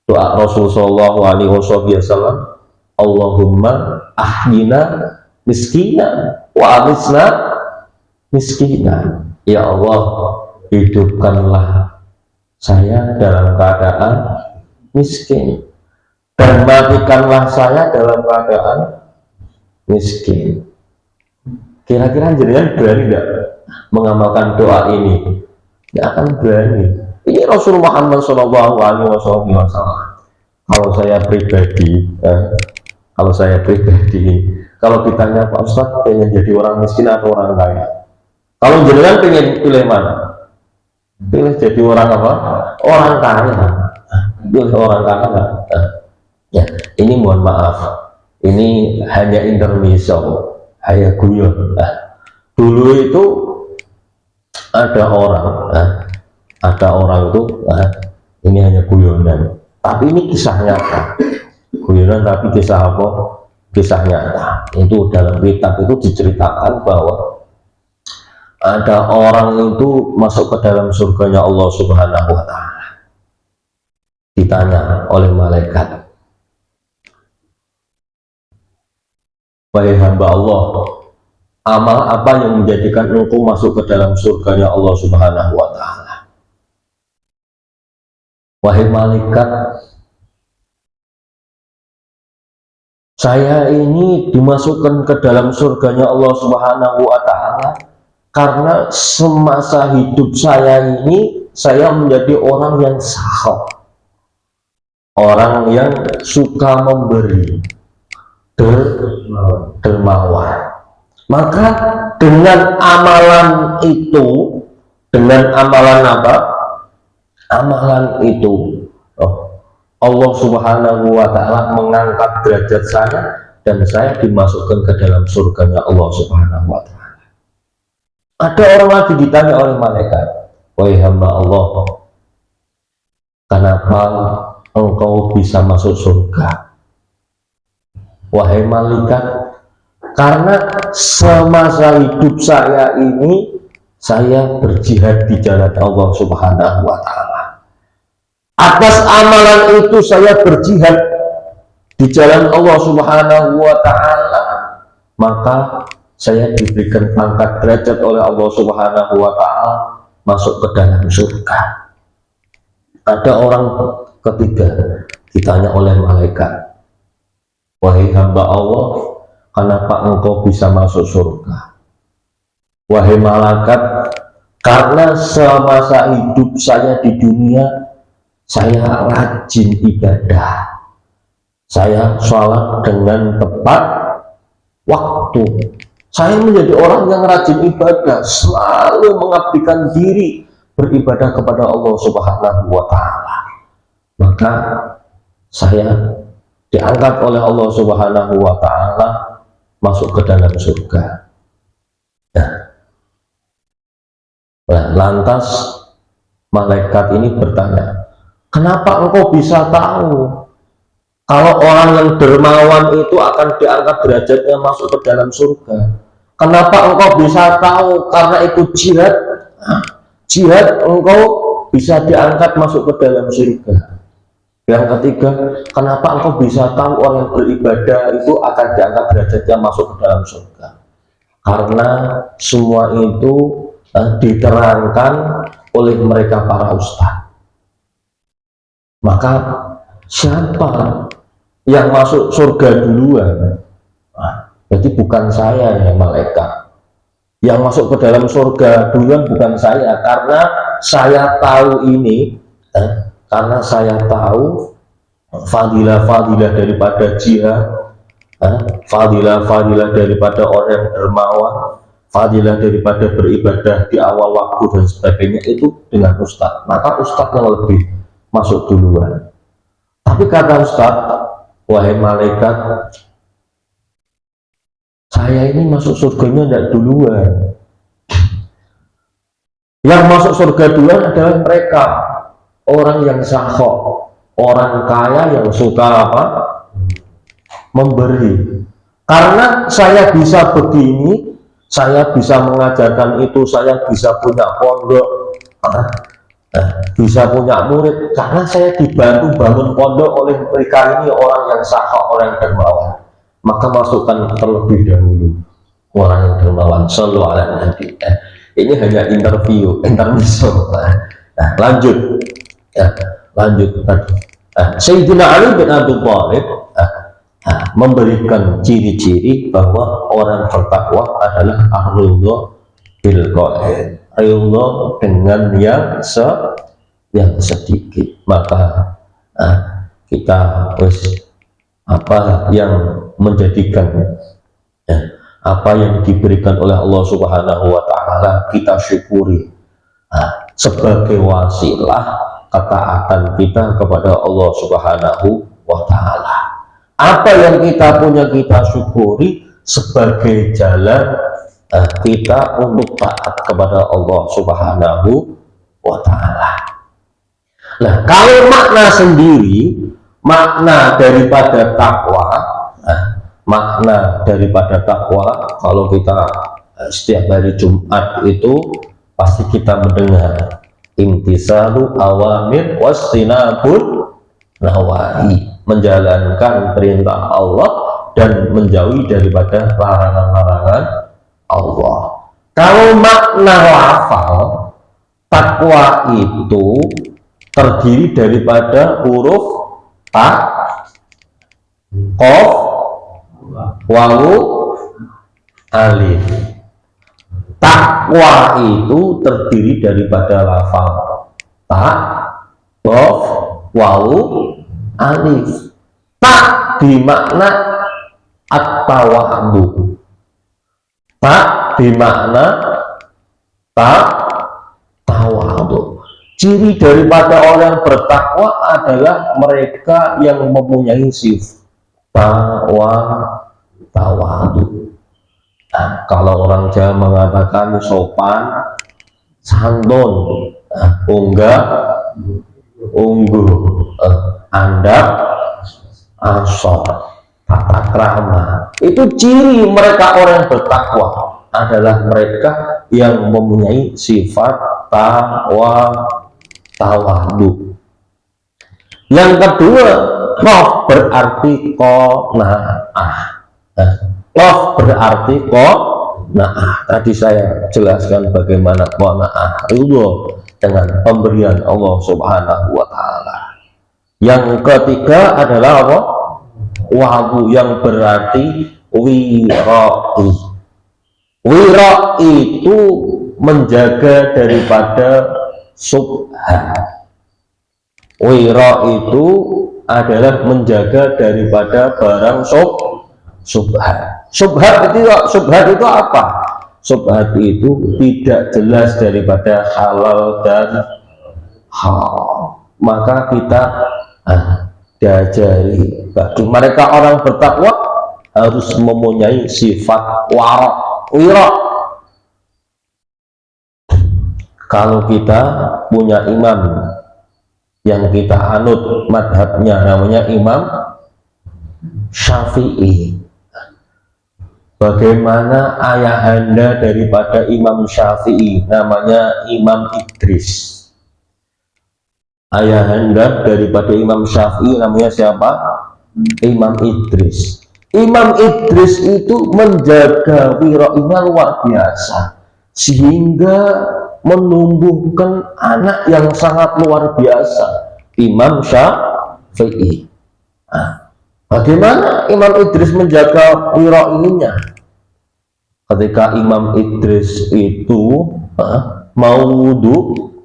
Doa Rasul Sallallahu Alaihi Wasallam, Allahumma ahyina miskinan wa amisna miskinan. Ya Allah, hidupkanlah saya dalam keadaan miskin dan matikanlah saya dalam keadaan miskin. Kira-kira jenengan berani tidak mengamalkan doa ini? Tidak akan berani. Ini Rasul Muhammad Shallallahu Alaihi Wasallam. Kalau saya pribadi, kalau ditanya Pak Ustadz pengen jadi orang miskin atau orang kaya, kalau jenengan pengen pilih mana? Pilih jadi orang apa? Orang kaya. Pilih orang kaya. Ya, ini mohon maaf, ini hanya intermezzo, hanya guyon. Dulu itu ada orang itu, ini hanya guyonan, tapi ini kisah nyata. Guyonan tapi kisah apa? Kisah nyata. Itu dalam kitab itu diceritakan bahwa ada orang itu masuk ke dalam surganya Allah Subhanahu wa Ta'ala. Ditanya oleh malaikat, wahai hamba Allah, amal apa yang menjadikan engkau masuk ke dalam surganya Allah Subhanahu wa Ta'ala? Wahai malaikat, saya ini dimasukkan ke dalam surganya Allah Subhanahu wa Ta'ala karena semasa hidup saya ini saya menjadi orang yang sakhah, orang yang suka memberi, dermawan. Maka dengan amalan itu, dengan amalan apa? Amalan itu Oh, Allah Subhanahu wa Ta'ala mengangkat derajat saya dan saya dimasukkan ke dalam surganya Allah Subhanahu wa Ta'ala. Ada orang lagi ditanya oleh malaikat, wahai hamba Allah, kenapa engkau bisa masuk surga? Wahai malaikat, karena semasa hidup saya ini saya berjihad di jalan Allah Subhanahu wa Ta'ala. Atas amalan itu saya berjihad di jalan Allah Subhanahu wa Ta'ala, maka saya diberikan pangkat derajat oleh Allah Subhanahu wa Ta'ala masuk ke dalam surga. Ada orang ketiga ditanya oleh malaikat, wahai hamba Allah, kenapa engkau bisa masuk surga? Wahai malaikat, karena semasa hidup saya di dunia saya rajin ibadah, saya sholat dengan tepat waktu, saya menjadi orang yang rajin ibadah, selalu mengabdikan diri beribadah kepada Allah Subhanahu wa Ta'ala, maka saya diangkat oleh Allah Subhanahu wa Ta'ala masuk ke dalam surga. Nah, lantas malaikat ini bertanya, kenapa engkau bisa tahu kalau orang yang dermawan itu akan diangkat derajatnya masuk ke dalam surga? Kenapa engkau bisa tahu karena ikut jihad? Jihad engkau bisa diangkat masuk ke dalam surga. Yang ketiga, kenapa engkau bisa tahu orang yang beribadah itu akan diangkat derajatnya masuk ke dalam surga? Karena semua itu diterangkan oleh mereka para ustadz. Maka siapa yang masuk surga duluan? Jadi bukan saya ya malaikat. Yang masuk ke dalam surga duluan bukan saya, karena saya tahu ini, karena saya tahu fadilah-fadilah daripada jihad, fadilah-fadilah daripada orang yang dermawan, fadilah daripada beribadah di awal waktu dan sebagainya itu dengan ustadz. Maka ustadz yang lebih masuk duluan. Tapi kata ustadz, wahai malaikat, saya ini masuk surganya tidak duluan. Yang masuk surga duluan adalah mereka, orang yang sakhok, orang kaya yang suka apa? Memberi. Karena saya bisa begini, saya bisa mengajarkan itu, saya bisa punya pondok, bisa punya murid, karena saya dibantu bangun pondok oleh mereka ini, orang yang sakhok, orang yang dermawan. Maka masukkan terlebih dahulu orang yang dermawan. Sallallahu alaihi wasallam. Ini hanya interview, intermezzo. Lanjut, lanjut. Sayyidina Ali bin Abi Thalib memberikan ciri-ciri bahwa orang bertakwa adalah ar-ridha bil qalil, ridha dengan yang sedikit. Maka kita apa yang menjadikan apa yang diberikan oleh Allah Subhanahu wa Ta'ala kita syukuri sebagai wasilah ketaatan kita kepada Allah Subhanahu wa Ta'ala. Apa yang kita punya kita syukuri sebagai jalan kita untuk taat kepada Allah Subhanahu wa Ta'ala. Nah, kalau makna sendiri, makna daripada takwa, makna daripada takwa, kalau kita setiap hari Jumat itu pasti kita mendengar imtisalu awamir wastinabul nawahi, menjalankan perintah Allah dan menjauhi daripada larangan-larangan Allah. Kalau makna lafal, takwa itu terdiri daripada huruf ta, qaf, wawu, alif. Takwa itu terdiri daripada lafal ta, qaf, wawu, alif. Tak dimakna at-tawadu. Tak dimakna tawadu. ciri daripada orang bertakwa adalah mereka yang mempunyai sifat tawadu. Nah, kalau orang Jawa mengatakan sopan, santun, ungguh, andap, ansor, tata krama. Itu ciri mereka orang yang bertakwa, adalah mereka yang mempunyai sifat tawadu. Yang kedua, qaf berarti qanaah. Qaf berarti qanaah. Tadi saya jelaskan bagaimana qanaah, ridho dengan pemberian Allah Subhanahu wa taala. Yang ketiga adalah apa? Wa'u, yang berarti wira'i. Wira itu menjaga daripada subhat. Wira itu adalah menjaga daripada barang subhat. Subhat itu apa? Subhat itu tidak jelas daripada halal dan haram. Maka kita diajari bagi mereka orang bertakwa harus mempunyai sifat wira. Kalau kita punya imam yang kita anut madhabnya, namanya Imam Syafi'i. Bagaimana ayahanda daripada Imam Syafi'i? Namanya Imam Idris. Ayahanda daripada Imam Syafi'i namanya siapa? Imam Idris. Imam Idris itu menjaga wirainya luar biasa, sehingga menumbuhkan anak yang sangat luar biasa, Imam Syafi'i. Bagaimana Imam Idris menjaga wirainya? Ketika Imam Idris itu mau wudhu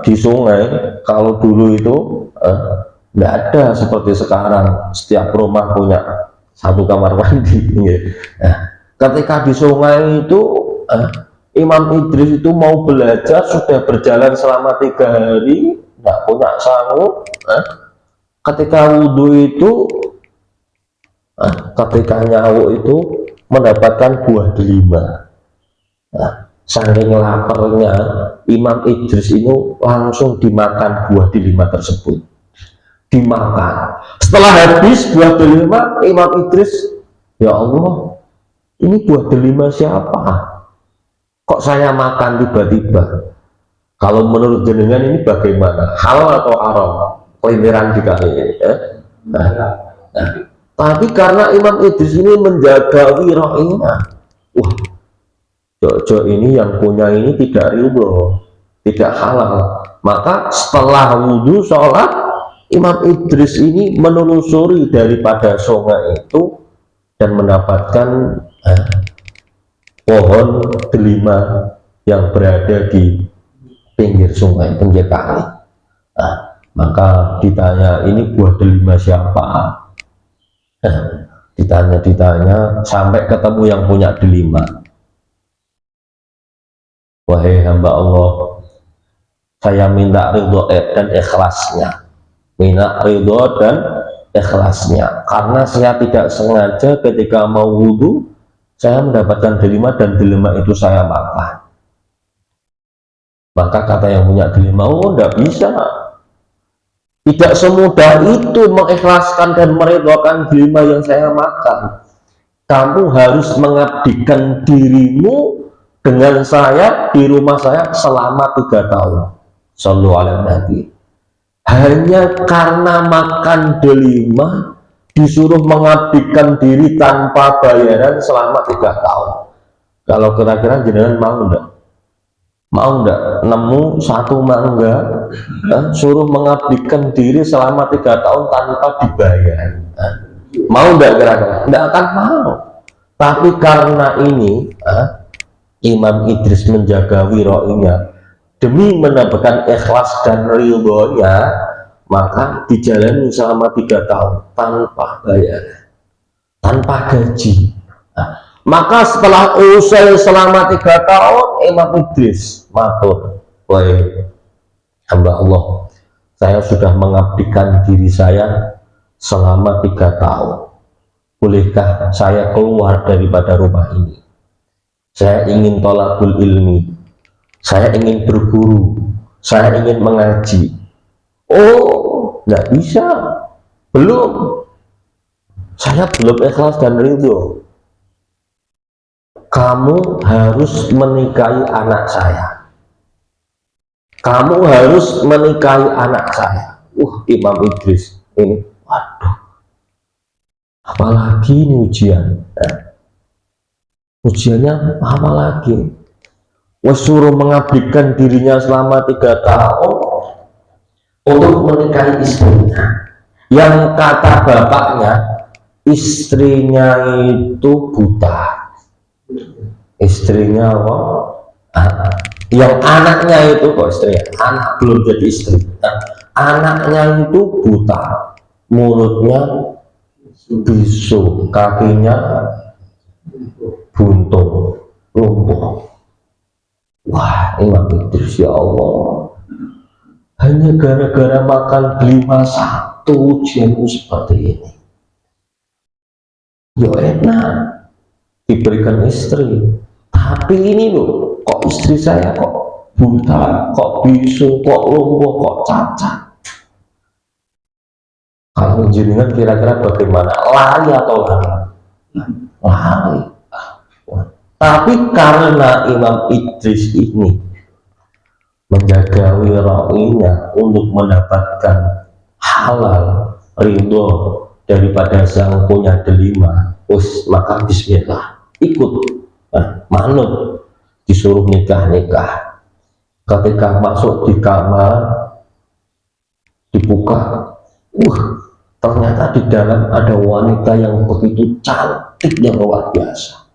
di sungai, kalau dulu itu tidak ada seperti sekarang, setiap rumah punya satu kamar mandi. Ketika di sungai itu Imam Idris itu mau belajar, sudah berjalan selama 3 hari, tidak punya sanggup. Ketika wudhu itu, ketika nyawu itu mendapatkan buah delima. Saking laparnya Imam Idris ini langsung dimakan buah delima tersebut. Dimakan. Setelah habis buah delima, Imam Idris, ya Allah, ini buah delima siapa? Kok saya makan tiba-tiba? Kalau menurut jenengan ini bagaimana? Halal atau haram? Pelintiran dikali ini. Tapi karena Imam Idris ini menjaga wirainya, Jojo ini yang punya ini tidak ridho, tidak halal. Maka setelah wudhu sholat, Imam Idris ini menelusuri daripada sungai itu dan mendapatkan pohon delima yang berada di pinggir sungai, pinggir kali. Maka ditanya, ini buah delima siapa? Ditanya sampai ketemu yang punya delima. Wahai hamba Allah, saya minta ridho dan ikhlasnya. Minta ridho dan ikhlasnya, karena saya tidak sengaja ketika mau wudhu saya mendapatkan delima dan delima itu saya makan. Maka kata yang punya delima, tidak bisa, tidak semudah itu mengikhlaskan dan meridhokan delima yang saya makan. Kamu harus mengabdikan dirimu dengan saya di rumah saya selama 3 tahun. Shallallahu alaihi Nabi. Hanya karena makan delima disuruh mengabdikan diri tanpa bayaran selama 3 tahun. Kalau kira-kira jenengan mau enggak? Mau enggak? Nemu satu mangga, suruh mengabdikan diri selama 3 tahun tanpa dibayar. Mau enggak kira-kira? Enggak akan mau. Tapi karena ini Imam Idris menjaga wirainya demi mendapatkan ikhlas dan ridhonya, maka dijalani selama 3 tahun tanpa bayar, tanpa gaji. Maka setelah usai selama 3 tahun, Imam Idris matur, wahai hamba Allah, saya sudah mengabdikan diri saya selama 3 tahun. Bolehkah saya keluar daripada rumah ini? Saya ingin thalabul ilmi, saya ingin berguru, saya ingin mengaji. Oh, nggak bisa, belum. Saya belum ikhlas dan ridho. Kamu harus menikahi anak saya. Kamu harus menikahi anak saya. Imam Idris ini, waduh, apalagi ini ujian. Ujiannya apa lagi? Suruh mengabdikan dirinya selama 3 tahun untuk menikahi istrinya, yang kata bapaknya istrinya itu buta. Istrinya apa? Yang anaknya itu kok istrinya, anak belum jadi istri, anaknya itu buta, mulutnya bisu, kakinya buntung, lumpuh. Wah, Imam Idris, ya Allah, hanya gara-gara makan delima 1 ujianku seperti ini. Ya enak diberikan istri, tapi ini loh, kok istri saya kok buta, kok bisu, kok lumpuh, kok cacat. Kalau jenengan kira-kira bagaimana? Lari atau lari? Lari. Tapi karena Imam Idris ini menjaga wirainya untuk mendapatkan halal ridho daripada sang punya delima, maka bismillah, ikut, manut, disuruh nikah. Ketika masuk di kamar, dibuka, ternyata di dalam ada wanita yang begitu cantik, yang luar biasa.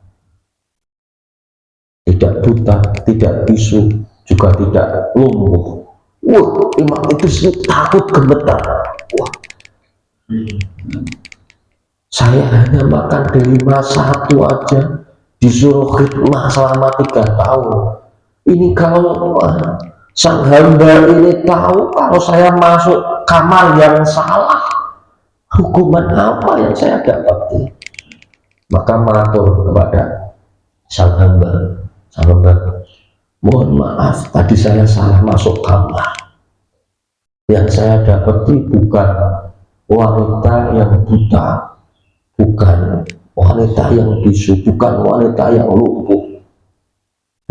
Tidak buta, tidak bisu, juga tidak lumpuh. Imam Idris takut gemetar. Saya hanya makan delima 1 aja, disuruh khidmah selama 3 tahun. Ini kalau sang hamba ini tahu kalau saya masuk kamar yang salah, hukuman apa yang saya dapati? Maka mengatur kepada sang hamba, mohon maaf, tadi saya salah masuk kamar. Yang saya dapati bukan wanita yang buta, bukan wanita yang bisu, bukan wanita yang lumpuh,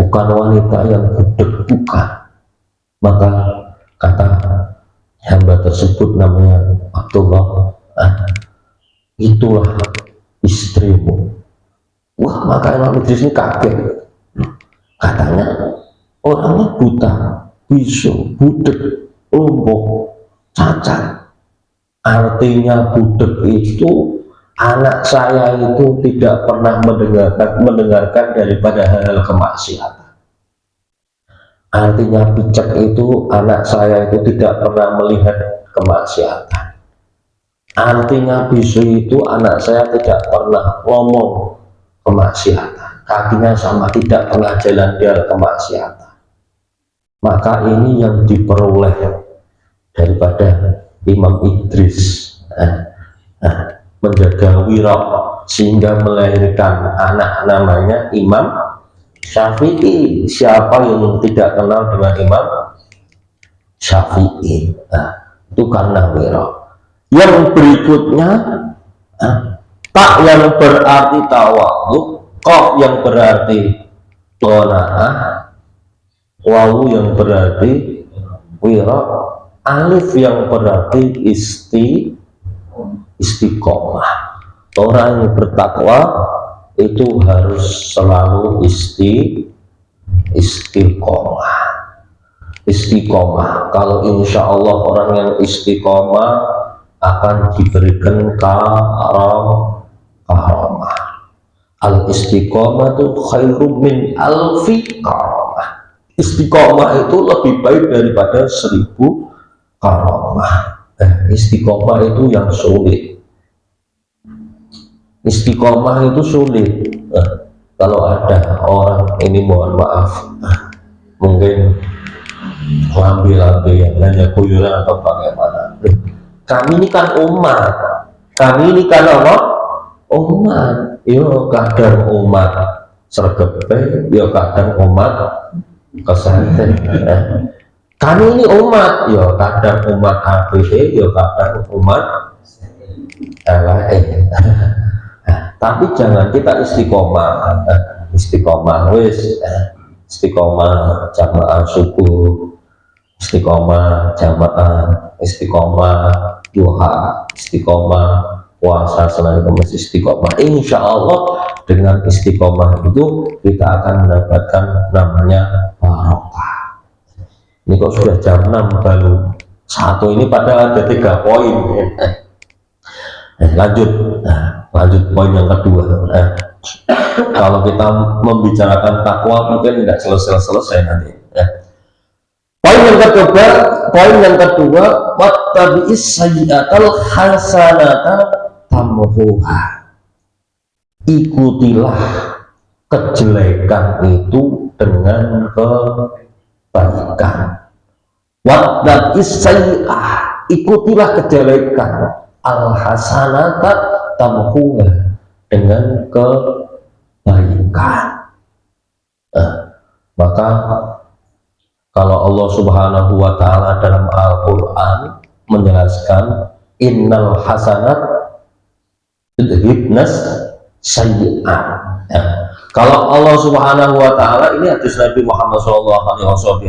bukan wanita yang budek, bukan. Maka kata hamba tersebut, namanya Abdullah, itulah istrimu. Maka Imam Idris ini kaget. Katanya orangnya buta, bisu, budek, lumpuh, cacat. Artinya budek itu, anak saya itu tidak pernah mendengarkan daripada hal-hal kemaksiatan. Artinya bijak itu, anak saya itu tidak pernah melihat kemaksiatan. Artinya bisu itu, anak saya tidak pernah ngomong kemaksiatan. Kakinya sama, tidak pernah jalan di kemaksiatan. Maka ini yang diperoleh daripada Imam Idris, menjaga wira, sehingga melahirkan anak namanya Imam Syafi'i. Siapa yang tidak kenal dengan Imam Syafi'i? Itu karena wira. Yang berikutnya, tak yang berarti tawadhu, qaf yang berarti qanaah, wawu yang berarti wira, alif yang berarti istiqomah. Orang yang bertakwa itu harus selalu istiqomah. Istiqomah. Kalau insya Allah orang yang istiqomah akan diberikan karamah. Al istiqomah itu khairum min alfi karamah. Istiqomah itu lebih baik daripada 1000 karamah. Istiqomah itu yang sulit. Istiqomah itu sulit. Kalau ada orang ini, mohon maaf, mungkin lambe-lambe hanya guyuran atau bagaimana. Kami ini kan umat, kami ini kan apa? Umat, yo kadang umat sergepe, yo kadang umat kesanten. Kami ini umat, yo kadang umat ABE, yo kadang umat LAE. Tapi jangan kita istiqomah, istiqomah wis, istiqomah jamaah subuh, istiqomah jamaah, istiqomah duha, istiqomah puasa selain kemas, istiqomah. Insya Allah dengan istiqomah itu kita akan mendapatkan namanya barokah. Ini kok sudah jam 6 baru 1 ini, padahal ada 3 poin. Lanjut poin yang kedua. Kalau kita membicarakan takwa mungkin tidak selesai nanti. Poin yang kedua, wattabi'is sayyi'atal hasanata tamhuha. Ikutilah kejelekan itu dengan kebaikan. Wattabi'is sayyi'ah, ikutilah kejelekan, al hasanata tamhuha, dengan kebaikan. Maka kalau Allah Subhanahu wa Ta'ala dalam Al-Quran menjelaskan innal hasanat yudhibnas sayyi'at. Kalau Allah Subhanahu wa Ta'ala, ini hadis Nabi Muhammad SAW,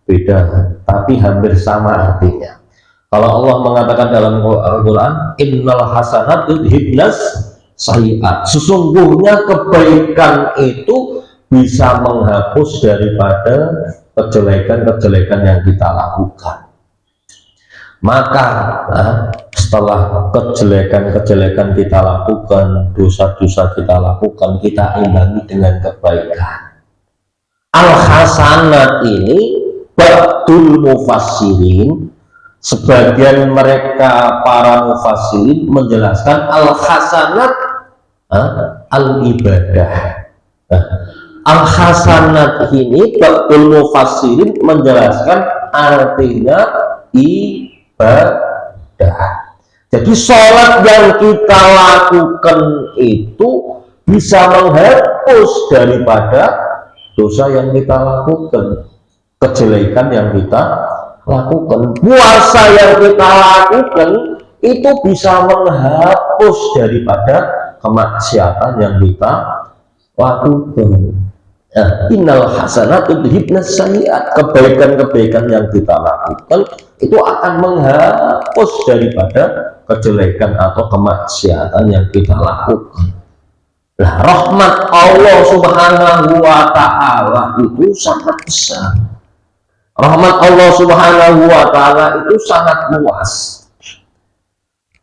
beda tapi hampir sama artinya. Kalau Allah mengatakan dalam Al-Quran innal hasanat yudhibnas sayyi'at, sesungguhnya kebaikan itu bisa menghapus daripada kejelekan-kejelekan yang kita lakukan. Maka setelah kejelekan-kejelekan kita lakukan, dosa-dosa kita lakukan, kita imbangi dengan kebaikan. Al-hasanat ini ba'dul mufassirin, sebagian mereka para mufassirin menjelaskan al-hasanat al-ibadah. Al-hasanat ini ba'dul mufassirin menjelaskan artinya ibadah. Jadi sholat yang kita lakukan itu bisa menghapus daripada dosa yang kita lakukan, kejelekan yang kita lakukan. Puasa yang kita lakukan itu bisa menghapus daripada kemaksiatan yang kita lakukan. Innal hasanatu yudhibnas sayyi'at, kebaikan-kebaikan yang kita lakukan itu akan menghapus daripada kejelekan atau kemaksiatan yang kita lakukan. Nah, rahmat Allah Subhanahu wa Ta'ala itu sangat besar. Rahmat Allah Subhanahu wa Ta'ala itu sangat luas.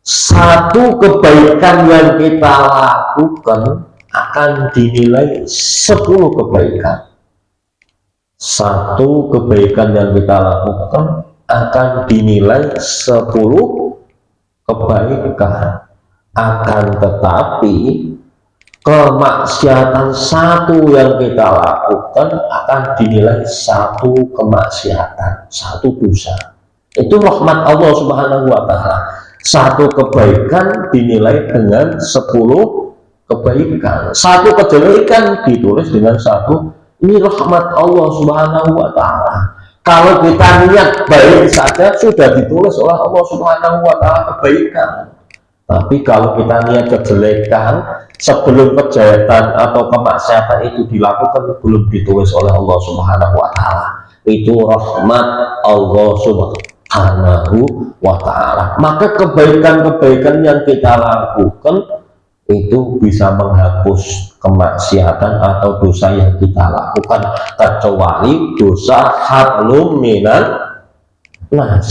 Satu kebaikan yang kita lakukan akan dinilai 10 kebaikan. Satu kebaikan yang kita lakukan akan dinilai 10 kebaikan. Akan tetapi kemaksiatan satu yang kita lakukan akan dinilai 1 kemaksiatan, 1 dosa. Itu rahmat Allah Subhanahu wa Ta'ala. Satu kebaikan dinilai dengan 10 kebaikan, 1 kejelekan ditulis dengan 1. Ini rahmat Allah Subhanahu wa Ta'ala. Kalau kita niat baik saja sudah ditulis oleh Allah Subhanahu wa Ta'ala kebaikan. Tapi kalau kita niat kejelekan sebelum kejahatan atau kemaksiatan itu dilakukan, belum ditulis oleh Allah Subhanahu wa Ta'ala. Itu rahmat Allah Subhanahu wa Ta'ala. Maka kebaikan-kebaikan yang kita lakukan itu bisa menghapus kemaksiatan atau dosa yang kita lakukan, kecuali dosa hablum minan nas.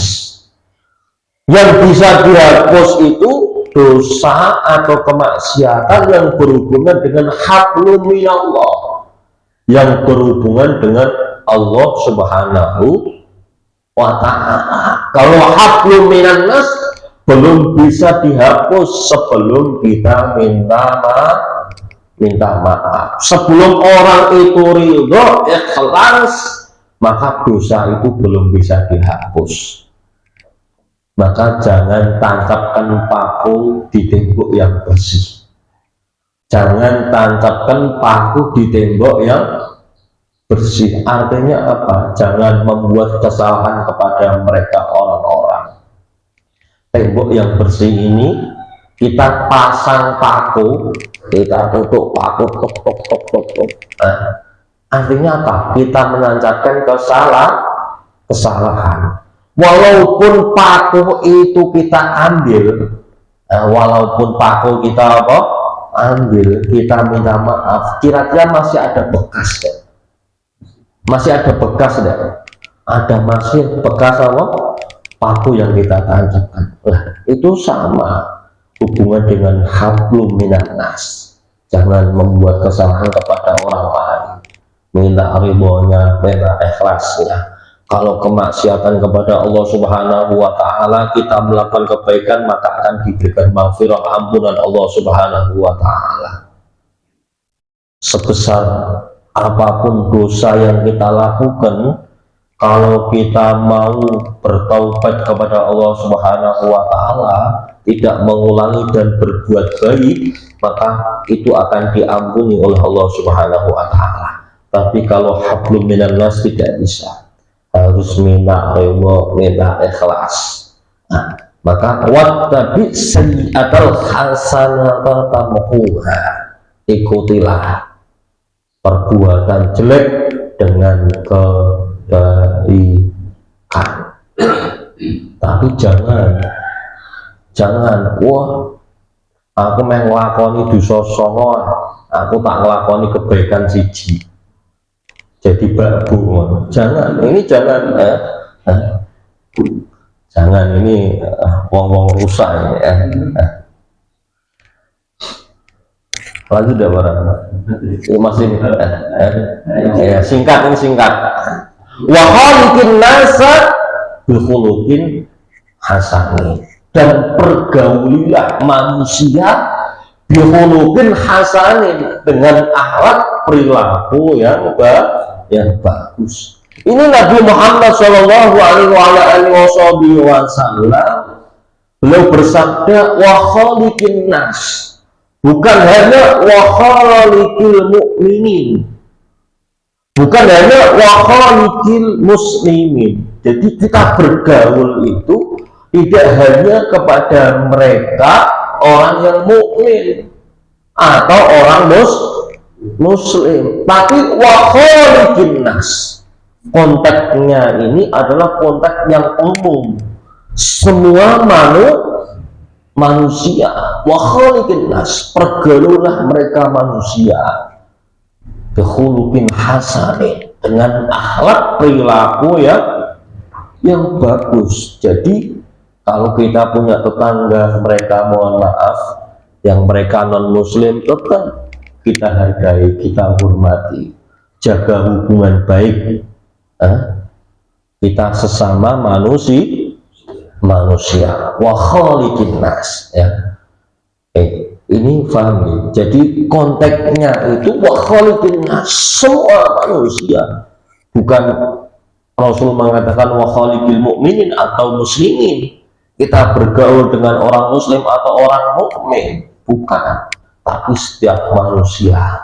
Yang bisa dihapus itu dosa atau kemaksiatan yang berhubungan dengan hablum minallah, yang berhubungan dengan Allah Subhanahu wa Ta'ala. Kalau hablum minan nas belum bisa dihapus sebelum kita minta maaf. Sebelum orang itu ridho, ikhlas maka dosa itu belum bisa dihapus. Maka jangan tancapkan paku di tembok yang bersih. Jangan tancapkan paku di tembok yang bersih. Artinya apa? Jangan membuat kesalahan kepada mereka orang-orang. Tembok yang bersih ini kita pasang paku, kita tutup paku, tok tok tok tok tok. Nah, artinya apa? Kita menancapkan kesalahan. Walaupun paku itu kita ambil, walaupun paku kita apa? Ambil, kita minta maaf, kira-kira masih ada bekas deh. Masih ada bekas deh. Ada masih bekas apa? Paku yang kita tancapkan. Itu sama hubungan dengan hablum minan nas. Jangan membuat kesalahan kepada orang lain. Minta ridhonya, minta ikhlasnya. Kalau kemaksiatan kepada Allah Subhanahu wa Ta'ala, kita melakukan kebaikan, maka akan diberikan maghfirah, ampunan Allah Subhanahu wa Ta'ala. Sebesar apapun dosa yang kita lakukan, kalau kita mau bertaubat kepada Allah Subhanahu wa Ta'ala, tidak mengulangi dan berbuat baik, maka itu akan diampuni oleh Allah Subhanahu wa Ta'ala. Tapi kalau hablum minan nas tidak bisa, harus minta ridho, minta ikhlas. Nah, maka wattabi sayyi'atal hasanata tamhuha, ikutilah perbuatan jelek dengan kebaikan. Tapi jangan wah, aku meh nglakoni dosa songo, aku tak nglakoni kebaikan siji jadi babu. Jangan, ini jangan jangan, ini wong-wong rusak ini lanjut dah barang masih singkat, ini singkat. Wa khaliqin nasa bil khuluqin hasani, dan pergaulilah manusia bil khuluqin hasani, dengan akhlak perilaku yang bagus. Ini Nabi Muhammad Shallallahu Alaihi Wasallam, beliau bersabda wa khaliqin nas, bukan hanya wa khaliqil mu'minin, bukan hanya wa khaliqil muslimin. Jadi kita bergaul itu tidak hanya kepada mereka orang yang mukmin atau orang muslim, tapi wa khaliqin nas. Konteksnya ini adalah konteks yang umum, semua manusia. Wa khaliqin nas, pergaulilah mereka manusia bi khuluqin hasanin, dengan akhlak perilaku yang bagus. Jadi kalau kita punya tetangga mereka, mohon maaf, yang mereka non muslim, tetap kita hargai, kita hormati, jaga hubungan baik. Kita sesama manusia. Wa khaliqin nas, ya. Ini paham. Jadi konteksnya itu wa khaliqin nas, semua manusia. Bukan Rasul mengatakan wa khaliqil mu'minin atau muslimin, kita bergaul dengan orang muslim atau orang mukmin, bukan. Tapi setiap manusia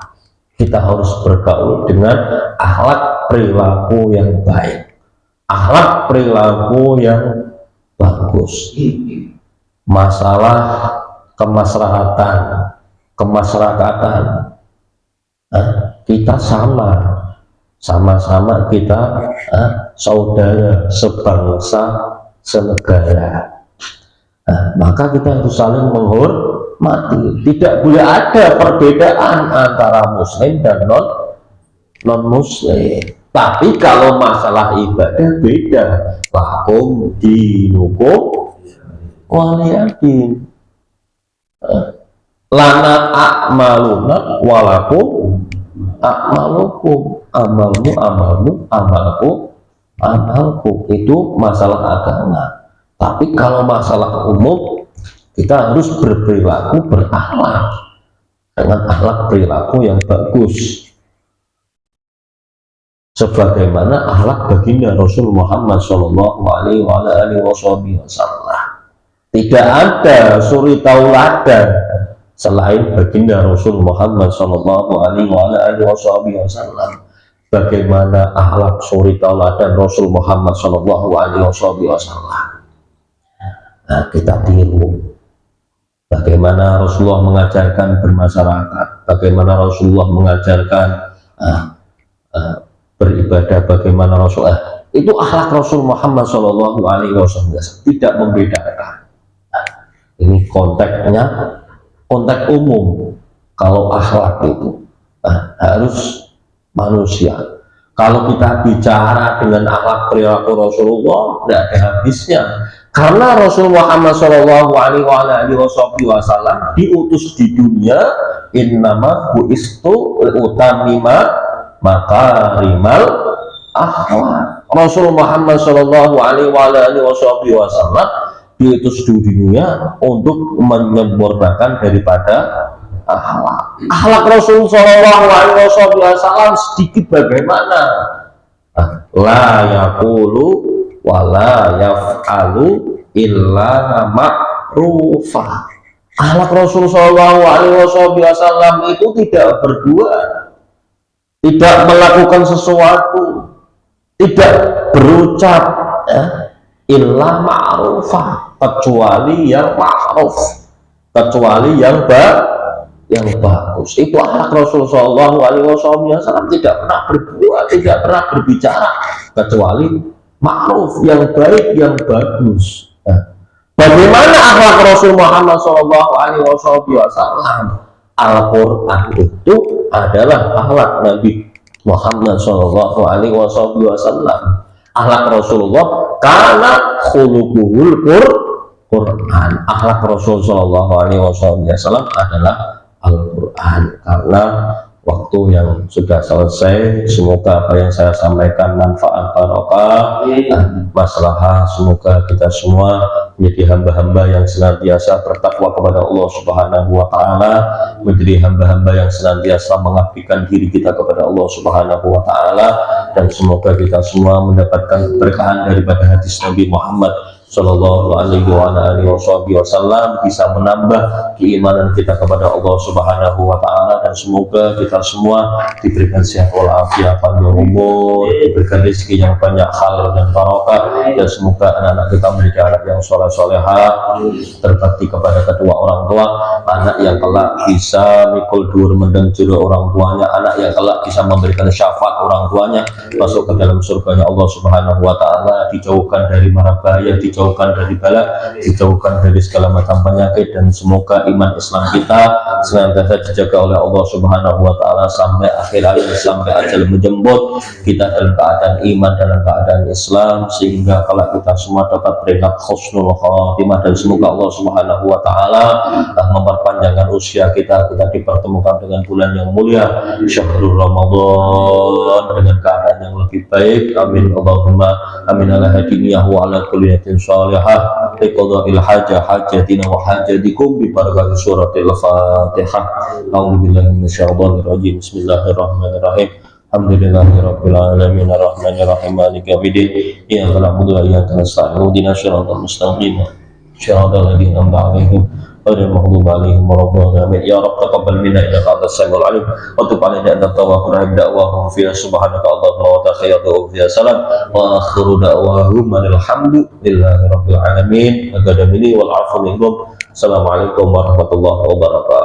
kita harus bergaul dengan akhlak perilaku yang baik, akhlak perilaku yang bagus. Masalah kemasyarakatan, kita sama-sama kita saudara sebangsa senegara. Maka kita harus saling menghormati. Tidak boleh ada perbedaan antara muslim dan non muslim. Tapi kalau masalah ibadah beda. Lakum dinukum waliyadin. Lana a'maluna walakum a'malukum. Amalmu amalku. Itu masalah agama. Tapi kalau masalah umum, kita harus berperilaku, berakhlak dengan akhlak perilaku yang bagus. sebagaimana akhlak baginda Rasul Muhammad Shallallahu Alaihi Wasallam. Tidak ada suri tauladan selain baginda Rasul Muhammad Shallallahu Alaihi Wasallam. Bagaimana akhlak suri tauladan Rasul Muhammad Shallallahu Alaihi Wasallam. Nah, kita tiru bagaimana Rasulullah mengajarkan bermasyarakat, bagaimana Rasulullah mengajarkan beribadah, bagaimana Rasulullah itu akhlak Rasul Muhammad Shallallahu Alaihi Wasallam, tidak membedakan. Ini konteksnya konteks umum. Kalau akhlak itu harus manusia. Kalau kita bicara dengan akhlak perilaku Rasulullah, tidak ada habisnya. Karena Rasul Muhammad Shallallahu Alaihi Wasallam diutus di dunia, innama bu'istu utamima makarimal akhlak. Rasul Muhammad Shallallahu Alaihi Wasallam diutus di dunia untuk menyempurnakan daripada akhlak. Akhlak Rasul Shallallahu Alaihi Wasallam sedikit bagaimana? La yaqulu wa la yaf'alu illa ma'rufa. Akhlak Rasul Shallallahu Alaihi Wasallam itu tidak berbuat, tidak melakukan sesuatu, tidak berucap illa ma'rufa, kecuali yang ma'ruf, kecuali yang bagus. Itu akhlak Rasul Shallallahu Alaihi Wasallam, tidak pernah berbuat, tidak pernah berbicara kecuali ma'ruf, yang baik, yang bagus. Bagaimana akhlak Rasul Muhammad Shallallahu Alaihi Wasallam? Al-Quran itu adalah akhlak Nabi Muhammad Shallallahu Alaihi Wasallam. Akhlak Rasulullah karena khuluquhul Quran. Akhlak Rasul Shallallahu Alaihi Wasallam adalah Al-Quran. Karena waktu yang sudah selesai, semoga apa yang saya sampaikan manfaat barokah, maslahah. Semoga kita semua menjadi hamba-hamba yang senantiasa bertakwa kepada Allah Subhanahu wa Ta'ala, menjadi hamba-hamba yang senantiasa mengabdikan diri kita kepada Allah Subhanahu wa Ta'ala, dan semoga kita semua mendapatkan keberkahan daripada hadis Nabi Muhammad Sallallahu Alaihi Wasallam, bisa menambah keimanan kita kepada Allah Subhanahu wa Ta'ala, dan semoga kita semua diberikan sehat walafiat, panjang umur, diberikan rezeki yang banyak, halal dan barokah, dan semoga anak-anak kita menjadi anak yang soleh-solehah, terbakti kepada kedua orang tua, anak yang kelak bisa mikul dur mendeng jodoh orang tuanya, anak yang kelak bisa memberikan syafaat orang tuanya, masuk ke dalam surganya Allah Subhanahu wa Ta'ala, dijauhkan dari mara bahaya, dijauhkan dari bala, dijauhkan dari segala macam penyakit, dan semoga iman Islam kita senantiasa dijaga oleh Allah Subhanahu wa Ta'ala sampai akhir hayat, sampai ajal menjemput kita dalam keadaan iman, dalam keadaan Islam, sehingga kalau kita semua dapat peringkat husnul khatimah, dan semoga Allah Subhanahu wa Ta'ala memperpanjangkan usia kita dipertemukan dengan bulan yang mulia Syahrul Ramadan dengan keadaan yang lebih baik. Amin Allahumma amin ala hadiniyah wa ala kulli niyatin shalihah liqada'il hajatina wa hajatikum bi barakati suratil Fatihah. A'udzubillahi minasyaitonir rajim. Bismillahirrahmanirrahim. Alhamdulillahirabbil alamin arrahmanir rahim maliki yaumiddin. Iyyaka na'budu wa iyyaka nasta'in. Ihdinas siratal mustaqim. Shiratal ladzina an'amta 'alaihim ghairil maghdubi 'alaihim waladdallin. Ya Rabb taqabbal minna innaka antas samiul 'alim wa tub 'alaina innaka tawwabur rahim. Da'wahum fiha subhanaka allahumma wa tahiyyatuhum fiha salam wa akhiru da'wahum alhamdulillahi rabbil alamin. Akadamini wal afu minkum. Assalamualaikum warahmatullahi wabarakatuh.